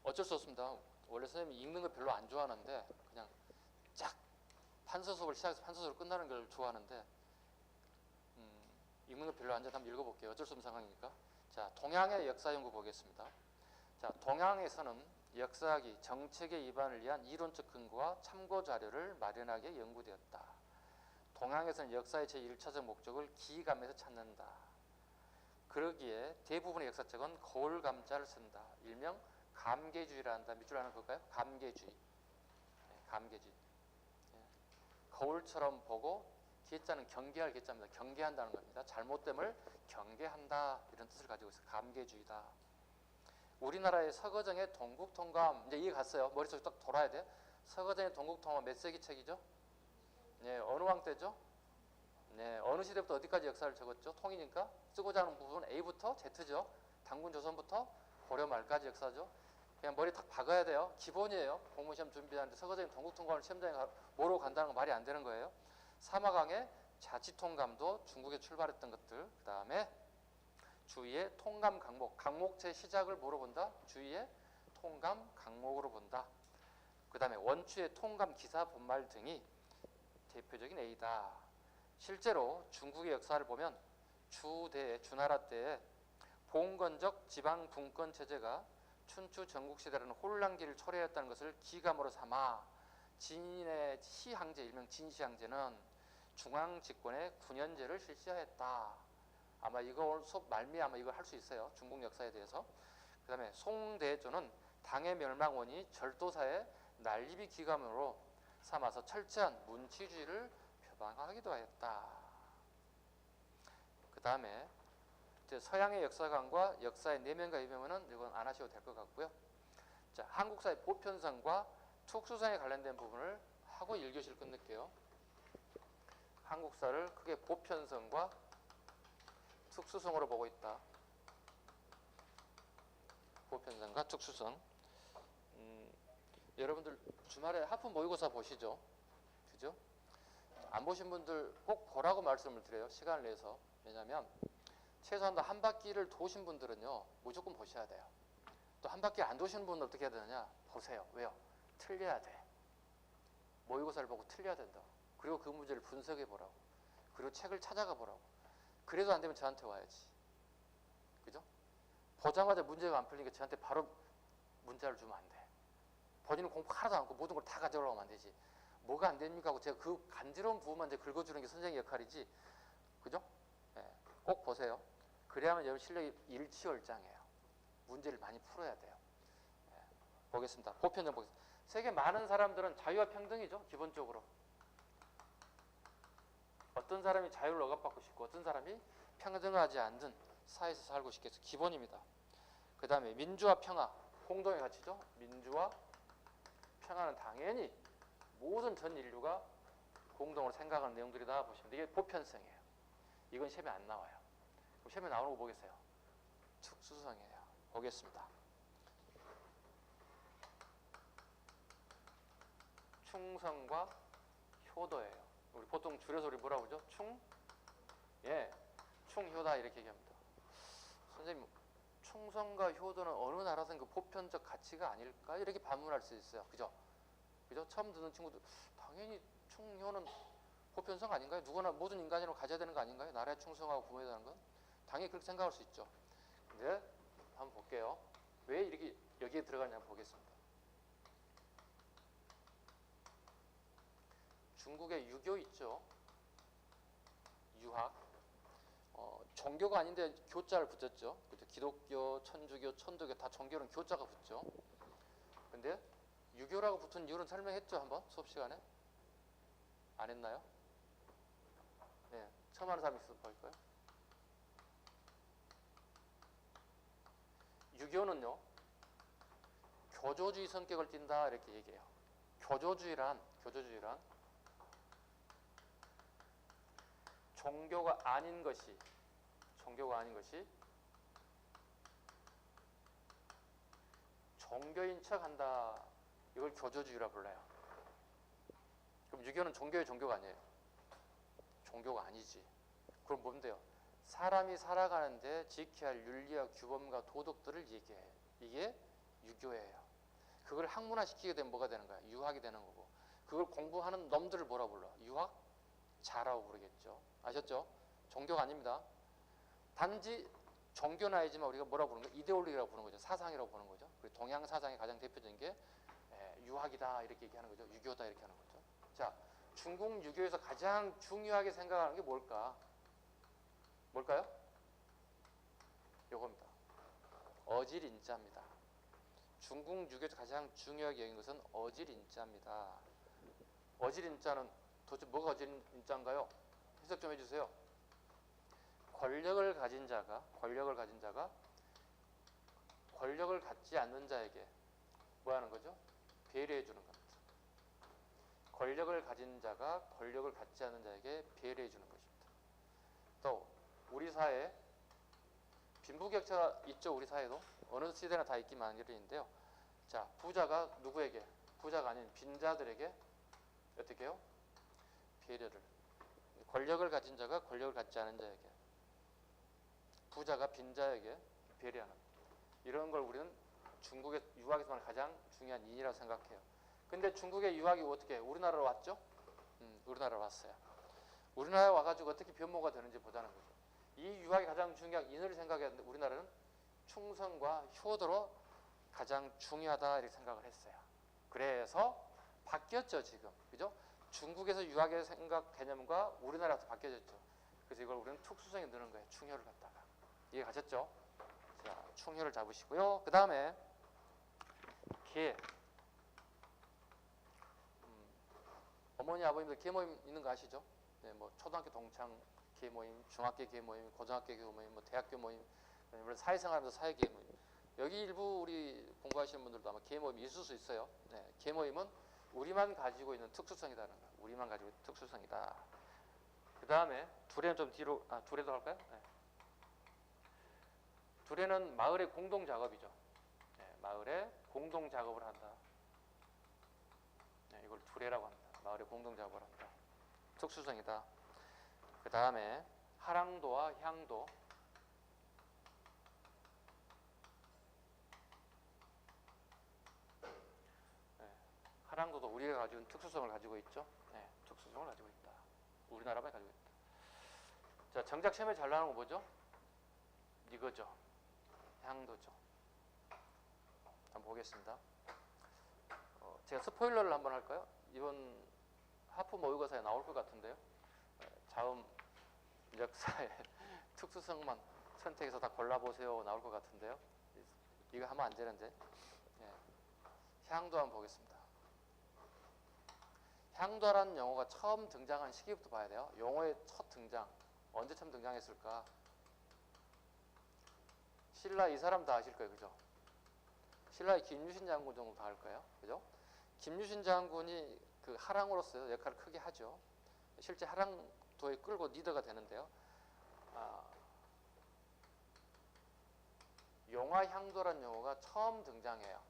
어쩔 수 없습니다. 원래 선생님이 읽는 걸 별로 안 좋아하는데 그냥 쫙 판서 수업을 시작해서 판서 수업으로 끝나는 걸 좋아하는데 읽는 거 별로 안 좋아해서 한번 읽어볼게요. 어쩔 수 없는 상황이니까. 자, 동양의 역사 연구 보겠습니다. 자, 동양에서는 역사학이 정책의 입안을 위한 이론적 근거와 참고 자료를 마련하게 연구되었다. 동양에서는 역사의 제1차적 목적을 기감에서 찾는다. 그러기에 대부분의 역사책은 거울 감자를 쓴다. 일명 감개주의라 한다. 밑줄 하나 볼까요? 감개주의. 네, 감개주의. 네. 거울처럼 보고 개자는 경계할 개자입니다. 경계한다는 겁니다. 잘못됨을 경계한다. 이런 뜻을 가지고 있어요. 감개주의다. 우리나라의 서거정의 동국통감 이제 이해 갔어요. 머릿속에 딱 돌아야 돼. 서거정의 동국통감 몇 세기 책이죠? 네, 어느 왕 때죠? 네, 어느 시대부터 어디까지 역사를 적었죠? 통이니까 쓰고자 하는 부분은 A부터 Z죠. 단군 조선부터 고려 말까지 역사죠. 그냥 머리 탁 박아야 돼요. 기본이에요. 공무시험 준비하는데 서거적인 동국통감을 시험장에 모르고 간다는 건 말이 안 되는 거예요. 사마강의 자치통감도 중국에 출발했던 것들. 그 다음에 주위의 통감 강목, 강목체 시작을 뭐로 본다? 주위의 통감 강목으로 본다. 그 다음에 원추의 통감 기사 본말 등이 대표적인 A다. 실제로 중국의 역사를 보면 주나라 때에 봉건적 지방 분권 체제가 춘추 전국시대라는 혼란기를 초래했다는 것을 기감으로 삼아 진의 시항제, 일명 진시항제는 중앙집권의 9년제를 실시하였다. 아마 이거 오늘 수업 말미에 아마 이걸 할 수 있어요. 중국 역사에 대해서. 그 다음에 송대조는 당의 멸망원이 절도사의 난립이 기감으로 삼아서 철저한 문치주의를 표방하기도 하였다. 그 다음에 서양의 역사관과 역사의 내면과 이면은 이건 안 하셔도 될 것 같고요. 자, 한국사의 보편성과 특수성에 관련된 부분을 하고 1교시를 끝낼게요. 한국사를 크게 보편성과 특수성으로 보고 있다. 보편성과 특수성. 여러분들 주말에 하프 모의고사 보시죠? 그죠? 안 보신 분들 꼭 보라고 말씀을 드려요. 시간을 내서. 왜냐하면 최소한 한 바퀴를 도신 분들은요, 무조건 보셔야 돼요. 또 한 바퀴 안 도시는 분은 어떻게 해야 되느냐? 보세요. 왜요? 틀려야 돼. 모의고사를 보고 틀려야 된다. 그리고 그 문제를 분석해 보라고. 그리고 책을 찾아가 보라고. 그래도 안 되면 저한테 와야지. 그죠? 보자마자 문제가 안 풀리니까 저한테 바로 문자를 주면 안 돼. 본인은 공부 하나도 안 하고 모든 걸 다 가져오라고 하면 안 되지. 뭐가 안 됩니까 하고 제가 그 간지러운 부분만 이제 긁어주는 게 선생의 역할이지. 그죠? 네, 꼭 보세요. 그래야만 여러분 실력이 일취월장해요. 문제를 많이 풀어야 돼요. 네, 보겠습니다. 보편적 보겠습니다. 세계 많은 사람들은 자유와 평등이죠. 기본적으로. 어떤 사람이 자유를 억압받고 싶고 어떤 사람이 평등하지 않는 사회에서 살고 싶겠어. 기본입니다. 그 다음에 민주와 평화. 공동의 가치죠. 민주와 평화는 당연히 모든 전 인류가 공동으로 생각하는 내용들이다 보시면 이게 보편성이에요. 이건 시험에 안 나와요. 그럼 시험에 나오는 거 보겠어요. 특수성이에요. 보겠습니다. 충성과 효도예요. 우리 보통 줄여서 우리 뭐라고 그러죠? 충효다 이렇게 얘기합니다. 선생님, 충성과 효도는 어느 나라든 그 보편적 가치가 아닐까? 이렇게 반문할 수 있어요. 그죠? 그죠? 처음 듣는 친구들 당연히 충효는 보편성 아닌가요? 누구나 모든 인간으로 가져야 되는 거 아닌가요? 나라에 충성하고 구해야 되는 건? 당연히 그렇게 생각할 수 있죠. 근데 한번 볼게요. 왜 이렇게 여기에 들어가냐 보겠습니다. 중국의 유교 있죠. 유학. 종교가 아닌데 교자를 붙였죠. 기독교, 천주교, 천도교 다 종교는 교자가 붙죠. 근데 유교라고 붙은 이유는 설명했죠. 한번 수업 시간에. 안 했나요? 네, 처음 하는 사람 있어서 보일까요? 유교는요, 교조주의 성격을 띈다 이렇게 얘기해요. 교조주의란 종교가 아닌 것이 종교인 척한다. 이걸 교조주의라 불러요. 그럼 유교는 종교가 아니에요. 종교가 아니지. 그럼 뭔데요? 사람이 살아가는데 지켜야 할 윤리와 규범과 도덕들을 얘기해요. 이게 유교예요. 그걸 학문화시키게 되면 뭐가 되는 거야? 유학이 되는 거고. 그걸 공부하는 놈들을 뭐라 불러? 유학자라고 부르겠죠. 아셨죠? 종교가 아닙니다. 단지 종교는 아니지만 우리가 뭐라고 부르는 거예요? 이데올로기라고 부르는 거죠. 사상이라고 부르는 거죠. 동양 사상의 가장 대표적인 게 유학이다 이렇게 얘기하는 거죠. 유교다 이렇게 하는 거죠. 자, 중국 유교에서 가장 중요하게 생각하는 게 뭘까요? 요겁니다. 어질인자입니다. 중국 유교에서 가장 중요하게 여긴 것은 어질인자입니다. 어질인자는 도대체 뭐가 어질인자인가요? 해석 좀 해주세요. 권력을 가진 자가 권력을 갖지 않는 자에게 뭐 하는 거죠? 배려해 주는 겁니다. 권력을 가진 자가 권력을 갖지 않는 자에게 배려해 주는 것입니다. 또 우리 사회에 빈부격차가 있죠. 우리 사회도 어느 시대나 다 있기 마련인데요. 자, 부자가 누구에게? 부자가 아닌 빈자들에게 어떻게 해요? 배려를. 권력을 가진 자가 권력을 갖지 않은 자에게, 부자가 빈자에게 배려하는, 이런 걸 우리는 중국의 유학에서만 가장 중요한 인이라고 생각해요. 근데 중국의 유학이 어떻게 우리나라로 왔죠? 우리나라로 왔어요. 우리나라에 와가지고 어떻게 변모가 되는지 보자는 거죠. 이 유학이 가장 중요한 인을 생각했는데 우리나라는 충성과 효도로 가장 중요하다 이렇게 생각을 했어요. 그래서 바뀌었죠 지금. 그죠? 중국에서 유학의 생각 개념과 우리나라에서 바뀌어졌죠. 그래서 이걸 우리는 특수성이 넣는 거예요. 충효를 갖다가. 이해 가셨죠? 자, 충효를 잡으시고요. 그 다음에 계. 어머니 아버님들 계 모임 있는 거 아시죠? 네, 뭐 초등학교 동창 계 모임, 중학교 계 모임, 고등학교 계 모임, 뭐 대학교 모임, 사회생활하면서 사회 계 모임. 여기 일부 우리 공부하시는 분들도 아마 계모임이 있을 수 있어요. 네, 계모임은 우리만 가지고 있는 특수성이라는 거예요. 우리만 가지고 있는 특수성이다. 그 다음에 두레는 좀 뒤로, 두레도 할까요? 네. 두레는 마을의 공동 작업이죠. 네, 마을의 공동 작업을 한다. 네, 이걸 두레라고 합니다. 마을의 공동 작업을 한다. 특수성이다. 그 다음에 하랑도와 향도. 네, 하랑도도 우리가 가지고 있는 특수성을 가지고 있죠. 네, 특수성을 가지고 있다. 우리나라만 가지고 있다. 자, 정작 시험에 잘 나오는 거 뭐죠? 이거죠. 향도죠. 한번 보겠습니다. 제가 스포일러를 한번 할까요? 이번 하프 모의고사에 나올 것 같은데요. 자음 역사의 특수성만 선택해서 다 골라보세요 나올 것 같은데요. 이거 하면 안 되는데. 예. 향도 한번 보겠습니다. 향도라는 용어가 처음 등장한 시기부터 봐야 돼요. 용어의 첫 등장. 언제 처음 등장했을까? 신라 이 사람 다 아실 거예요. 그죠? 신라의 김유신 장군 정도 다 알까요? 그죠? 김유신 장군이 그 하랑으로서 역할을 크게 하죠. 실제 하랑도에 끌고 리더가 되는데요. 용화향도라는 용어가 처음 등장해요.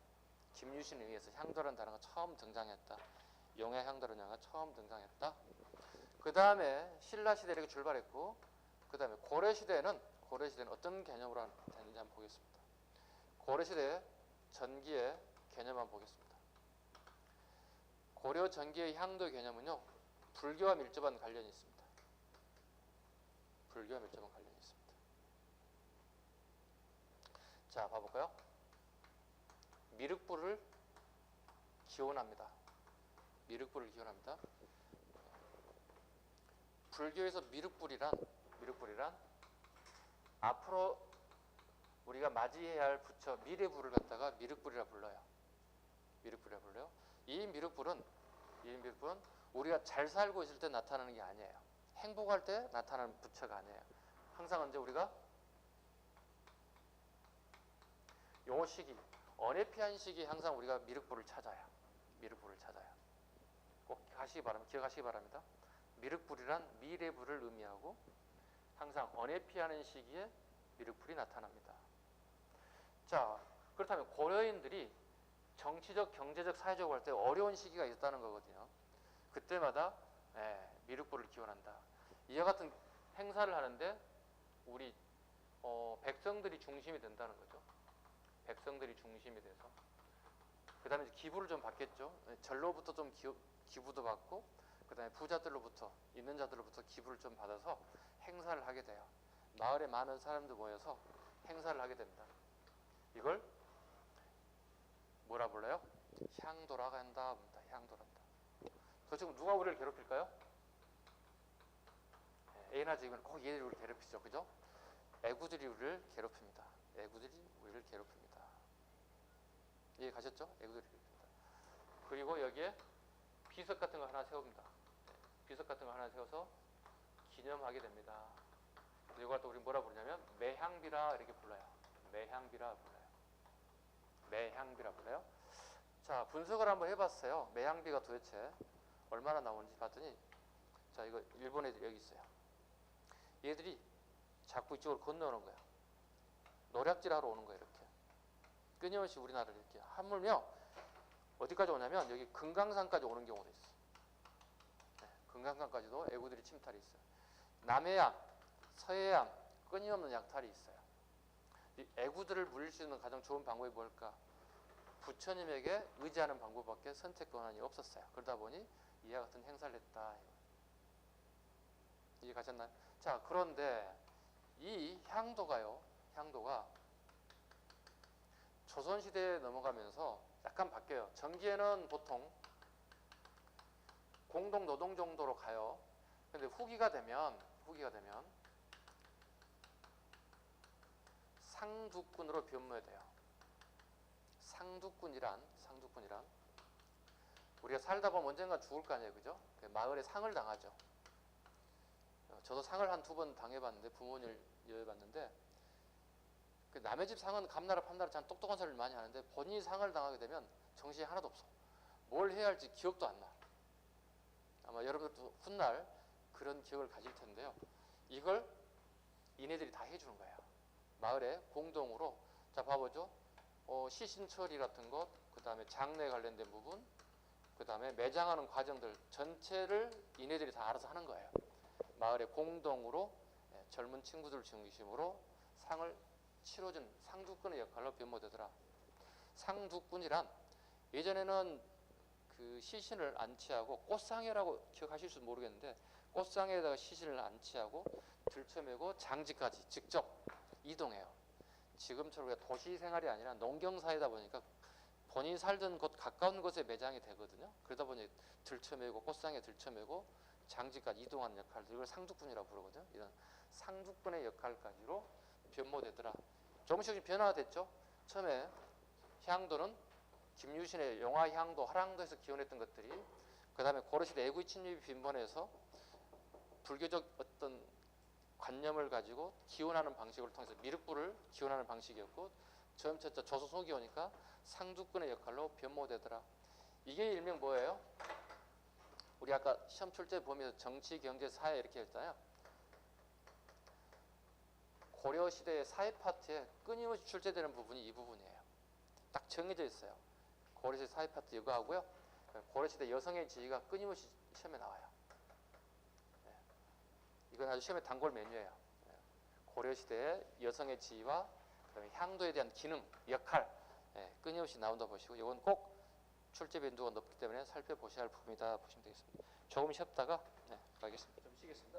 김유신에 의해서 향도라는 단어가 처음 등장했다. 용화향도라는 용어가 처음 등장했다. 그 다음에 신라시대 이렇게 출발했고, 그 다음에 고려시대는 어떤 개념으로 되는지 한번 보겠습니다. 고려시대 전기의 개념 한번 보겠습니다. 고려 전기의 향도 개념은요, 불교와 밀접한 관련이 있습니다. 불교와 밀접한 관련이 있습니다. 자, 봐볼까요? 미륵불을 기원합니다. 미륵불을 기원합니다. 불교에서 미륵불이란 앞으로 우리가 맞이해야 할 부처 미래불을 갖다가 미륵불이라 불러요. 미륵불이라 불러요. 이 미륵불은 우리가 잘 살고 있을 때 나타나는 게 아니에요. 행복할 때 나타나는 부처가 아니에요. 항상 언제 우리가 요 시기, 언해피한 시기에 항상 우리가 미륵불을 찾아요. 미륵불을 찾아요. 꼭 기억하시기 바랍니다. 미륵불이란 미래불을 의미하고 항상 언해피하는 시기에 미륵불이 나타납니다. 자, 그렇다면 고려인들이 정치적, 경제적, 사회적으로 할 때 어려운 시기가 있었다는 거거든요. 그때마다 미륵불을 기원한다. 이와 같은 행사를 하는데 우리 백성들이 중심이 된다는 거죠. 백성들이 중심이 돼서 그 다음에 기부를 좀 받겠죠. 절로부터 좀 기부도 받고 그 다음에 부자들로부터, 있는 자들로부터 기부를 좀 받아서 행사를 하게 돼요. 마을에 많은 사람들 모여서 행사를 하게 됩니다. 이걸 뭐라 불러요? 향도라고 한다. 향도란다. 그 지금 누가 우리를 괴롭힐까요? A나 G는 꼭 얘들이 우리를 괴롭히죠. 그죠? 애구들이 우리를 괴롭힙니다. 애구들이 우리를 괴롭힙니다. 이해 가셨죠? 애구들이 괴롭힙니다. 그리고 여기에 비석 같은 거 하나 세웁니다. 비석 같은 거 하나 세워서 기념하게 됩니다. 이걸 또 우리 뭐라 부르냐면 매향비라 이렇게 불러요. 매향비라 불러요. 매향비라 불러요. 자, 분석을 한번 해봤어요. 매향비가 도대체 얼마나 나오는지 봤더니, 자, 이거 일본 애들이 여기 있어요. 얘들이 자꾸 이쪽으로 건너오는 거예요. 노략질하러 오는 거예요. 이렇게 끊임없이 우리나라를 이렇게 하물며 어디까지 오냐면 여기 금강산까지 오는 경우도 있어요. 금강산까지도 애구들이 침탈이 있어요. 남해안, 서해안 끊임없는 약탈이 있어요. 이 애구들을 물릴 수 있는 가장 좋은 방법이 뭘까? 부처님에게 의지하는 방법밖에 선택 권한이 없었어요. 그러다 보니 이와 같은 행사를 했다. 이해 가셨나요? 자, 그런데 이 향도가 조선시대에 넘어가면서 약간 바뀌어요. 전기에는 보통 공동노동 정도로 가요. 근데 후기가 되면 상두꾼으로 변모돼요. 상두꾼이란 우리가 살다 보면 언젠가 죽을 거 아니에요. 그죠? 마을에 상을 당하죠. 저도 상을 한 2번 당해봤는데, 부모님을 여해봤는데, 그 남의 집 상은 감나라 판나라 참 똑똑한 소리를 많이 하는데 본인이 상을 당하게 되면 정신이 하나도 없어. 뭘 해야 할지 기억도 안 나. 아마 여러분들도 훗날 그런 기억을 가질 텐데요. 이걸 이네들이 다 해주는 거예요. 마을에 공동으로. 자, 봐보죠. 시신 처리 같은 것, 그 다음에 장례 관련된 부분, 그 다음에 매장하는 과정들 전체를 이네들이 다 알아서 하는 거예요. 마을에 공동으로 젊은 친구들 중심으로 상을 치러준 상두꾼의 역할로 변모되더라. 상두꾼이란 예전에는 그 시신을 안치하고 꽃상회라고 기억하실지 모르겠는데 꽃상에다가 시신을 안치하고 들쳐매고 장지까지 직접 이동해요. 지금처럼 도시 생활이 아니라 농경사회다 보니까 본인이 살던 곳 가까운 곳에 매장이 되거든요. 그러다 보니 들쳐매고 꽃상에 들쳐매고 장지까지 이동하는 역할들, 이걸 상두꾼이라고 부르거든요. 이런 상두꾼의 역할까지로 변모되더라. 조금씩 변화가 됐죠. 처음에 향도는 김유신의 용화 향도, 화랑도에서 기원했던 것들이 그 다음에 고려시대 애구의 침입이 빈번해서 불교적 어떤 관념을 가지고 기원하는 방식을 통해서 미륵불을 기원하는 방식이었고 점차 조선속이 오니까 상두꾼의 역할로 변모되더라. 이게 일명 뭐예요? 우리 아까 시험 출제 보면서 정치, 경제, 사회 이렇게 했잖아요. 고려시대의 사회 파트에 끊임없이 출제되는 부분이 이 부분이에요. 딱 정해져 있어요. 고려시대 사회 파트 이거 하고요. 고려시대 여성의 지위가 끊임없이 시험에 나와요. 이건 아주 시험의 단골 메뉴예요. 고려시대의 여성의 지위와 그다음에 향도에 대한 기능, 역할 끊임없이 나온다 보시고 이건 꼭 출제 빈도가 높기 때문에 살펴보셔야 할 부분이다 보시면 되겠습니다. 조금 쉬었다가 가겠습니다. 좀 쉬겠습니다.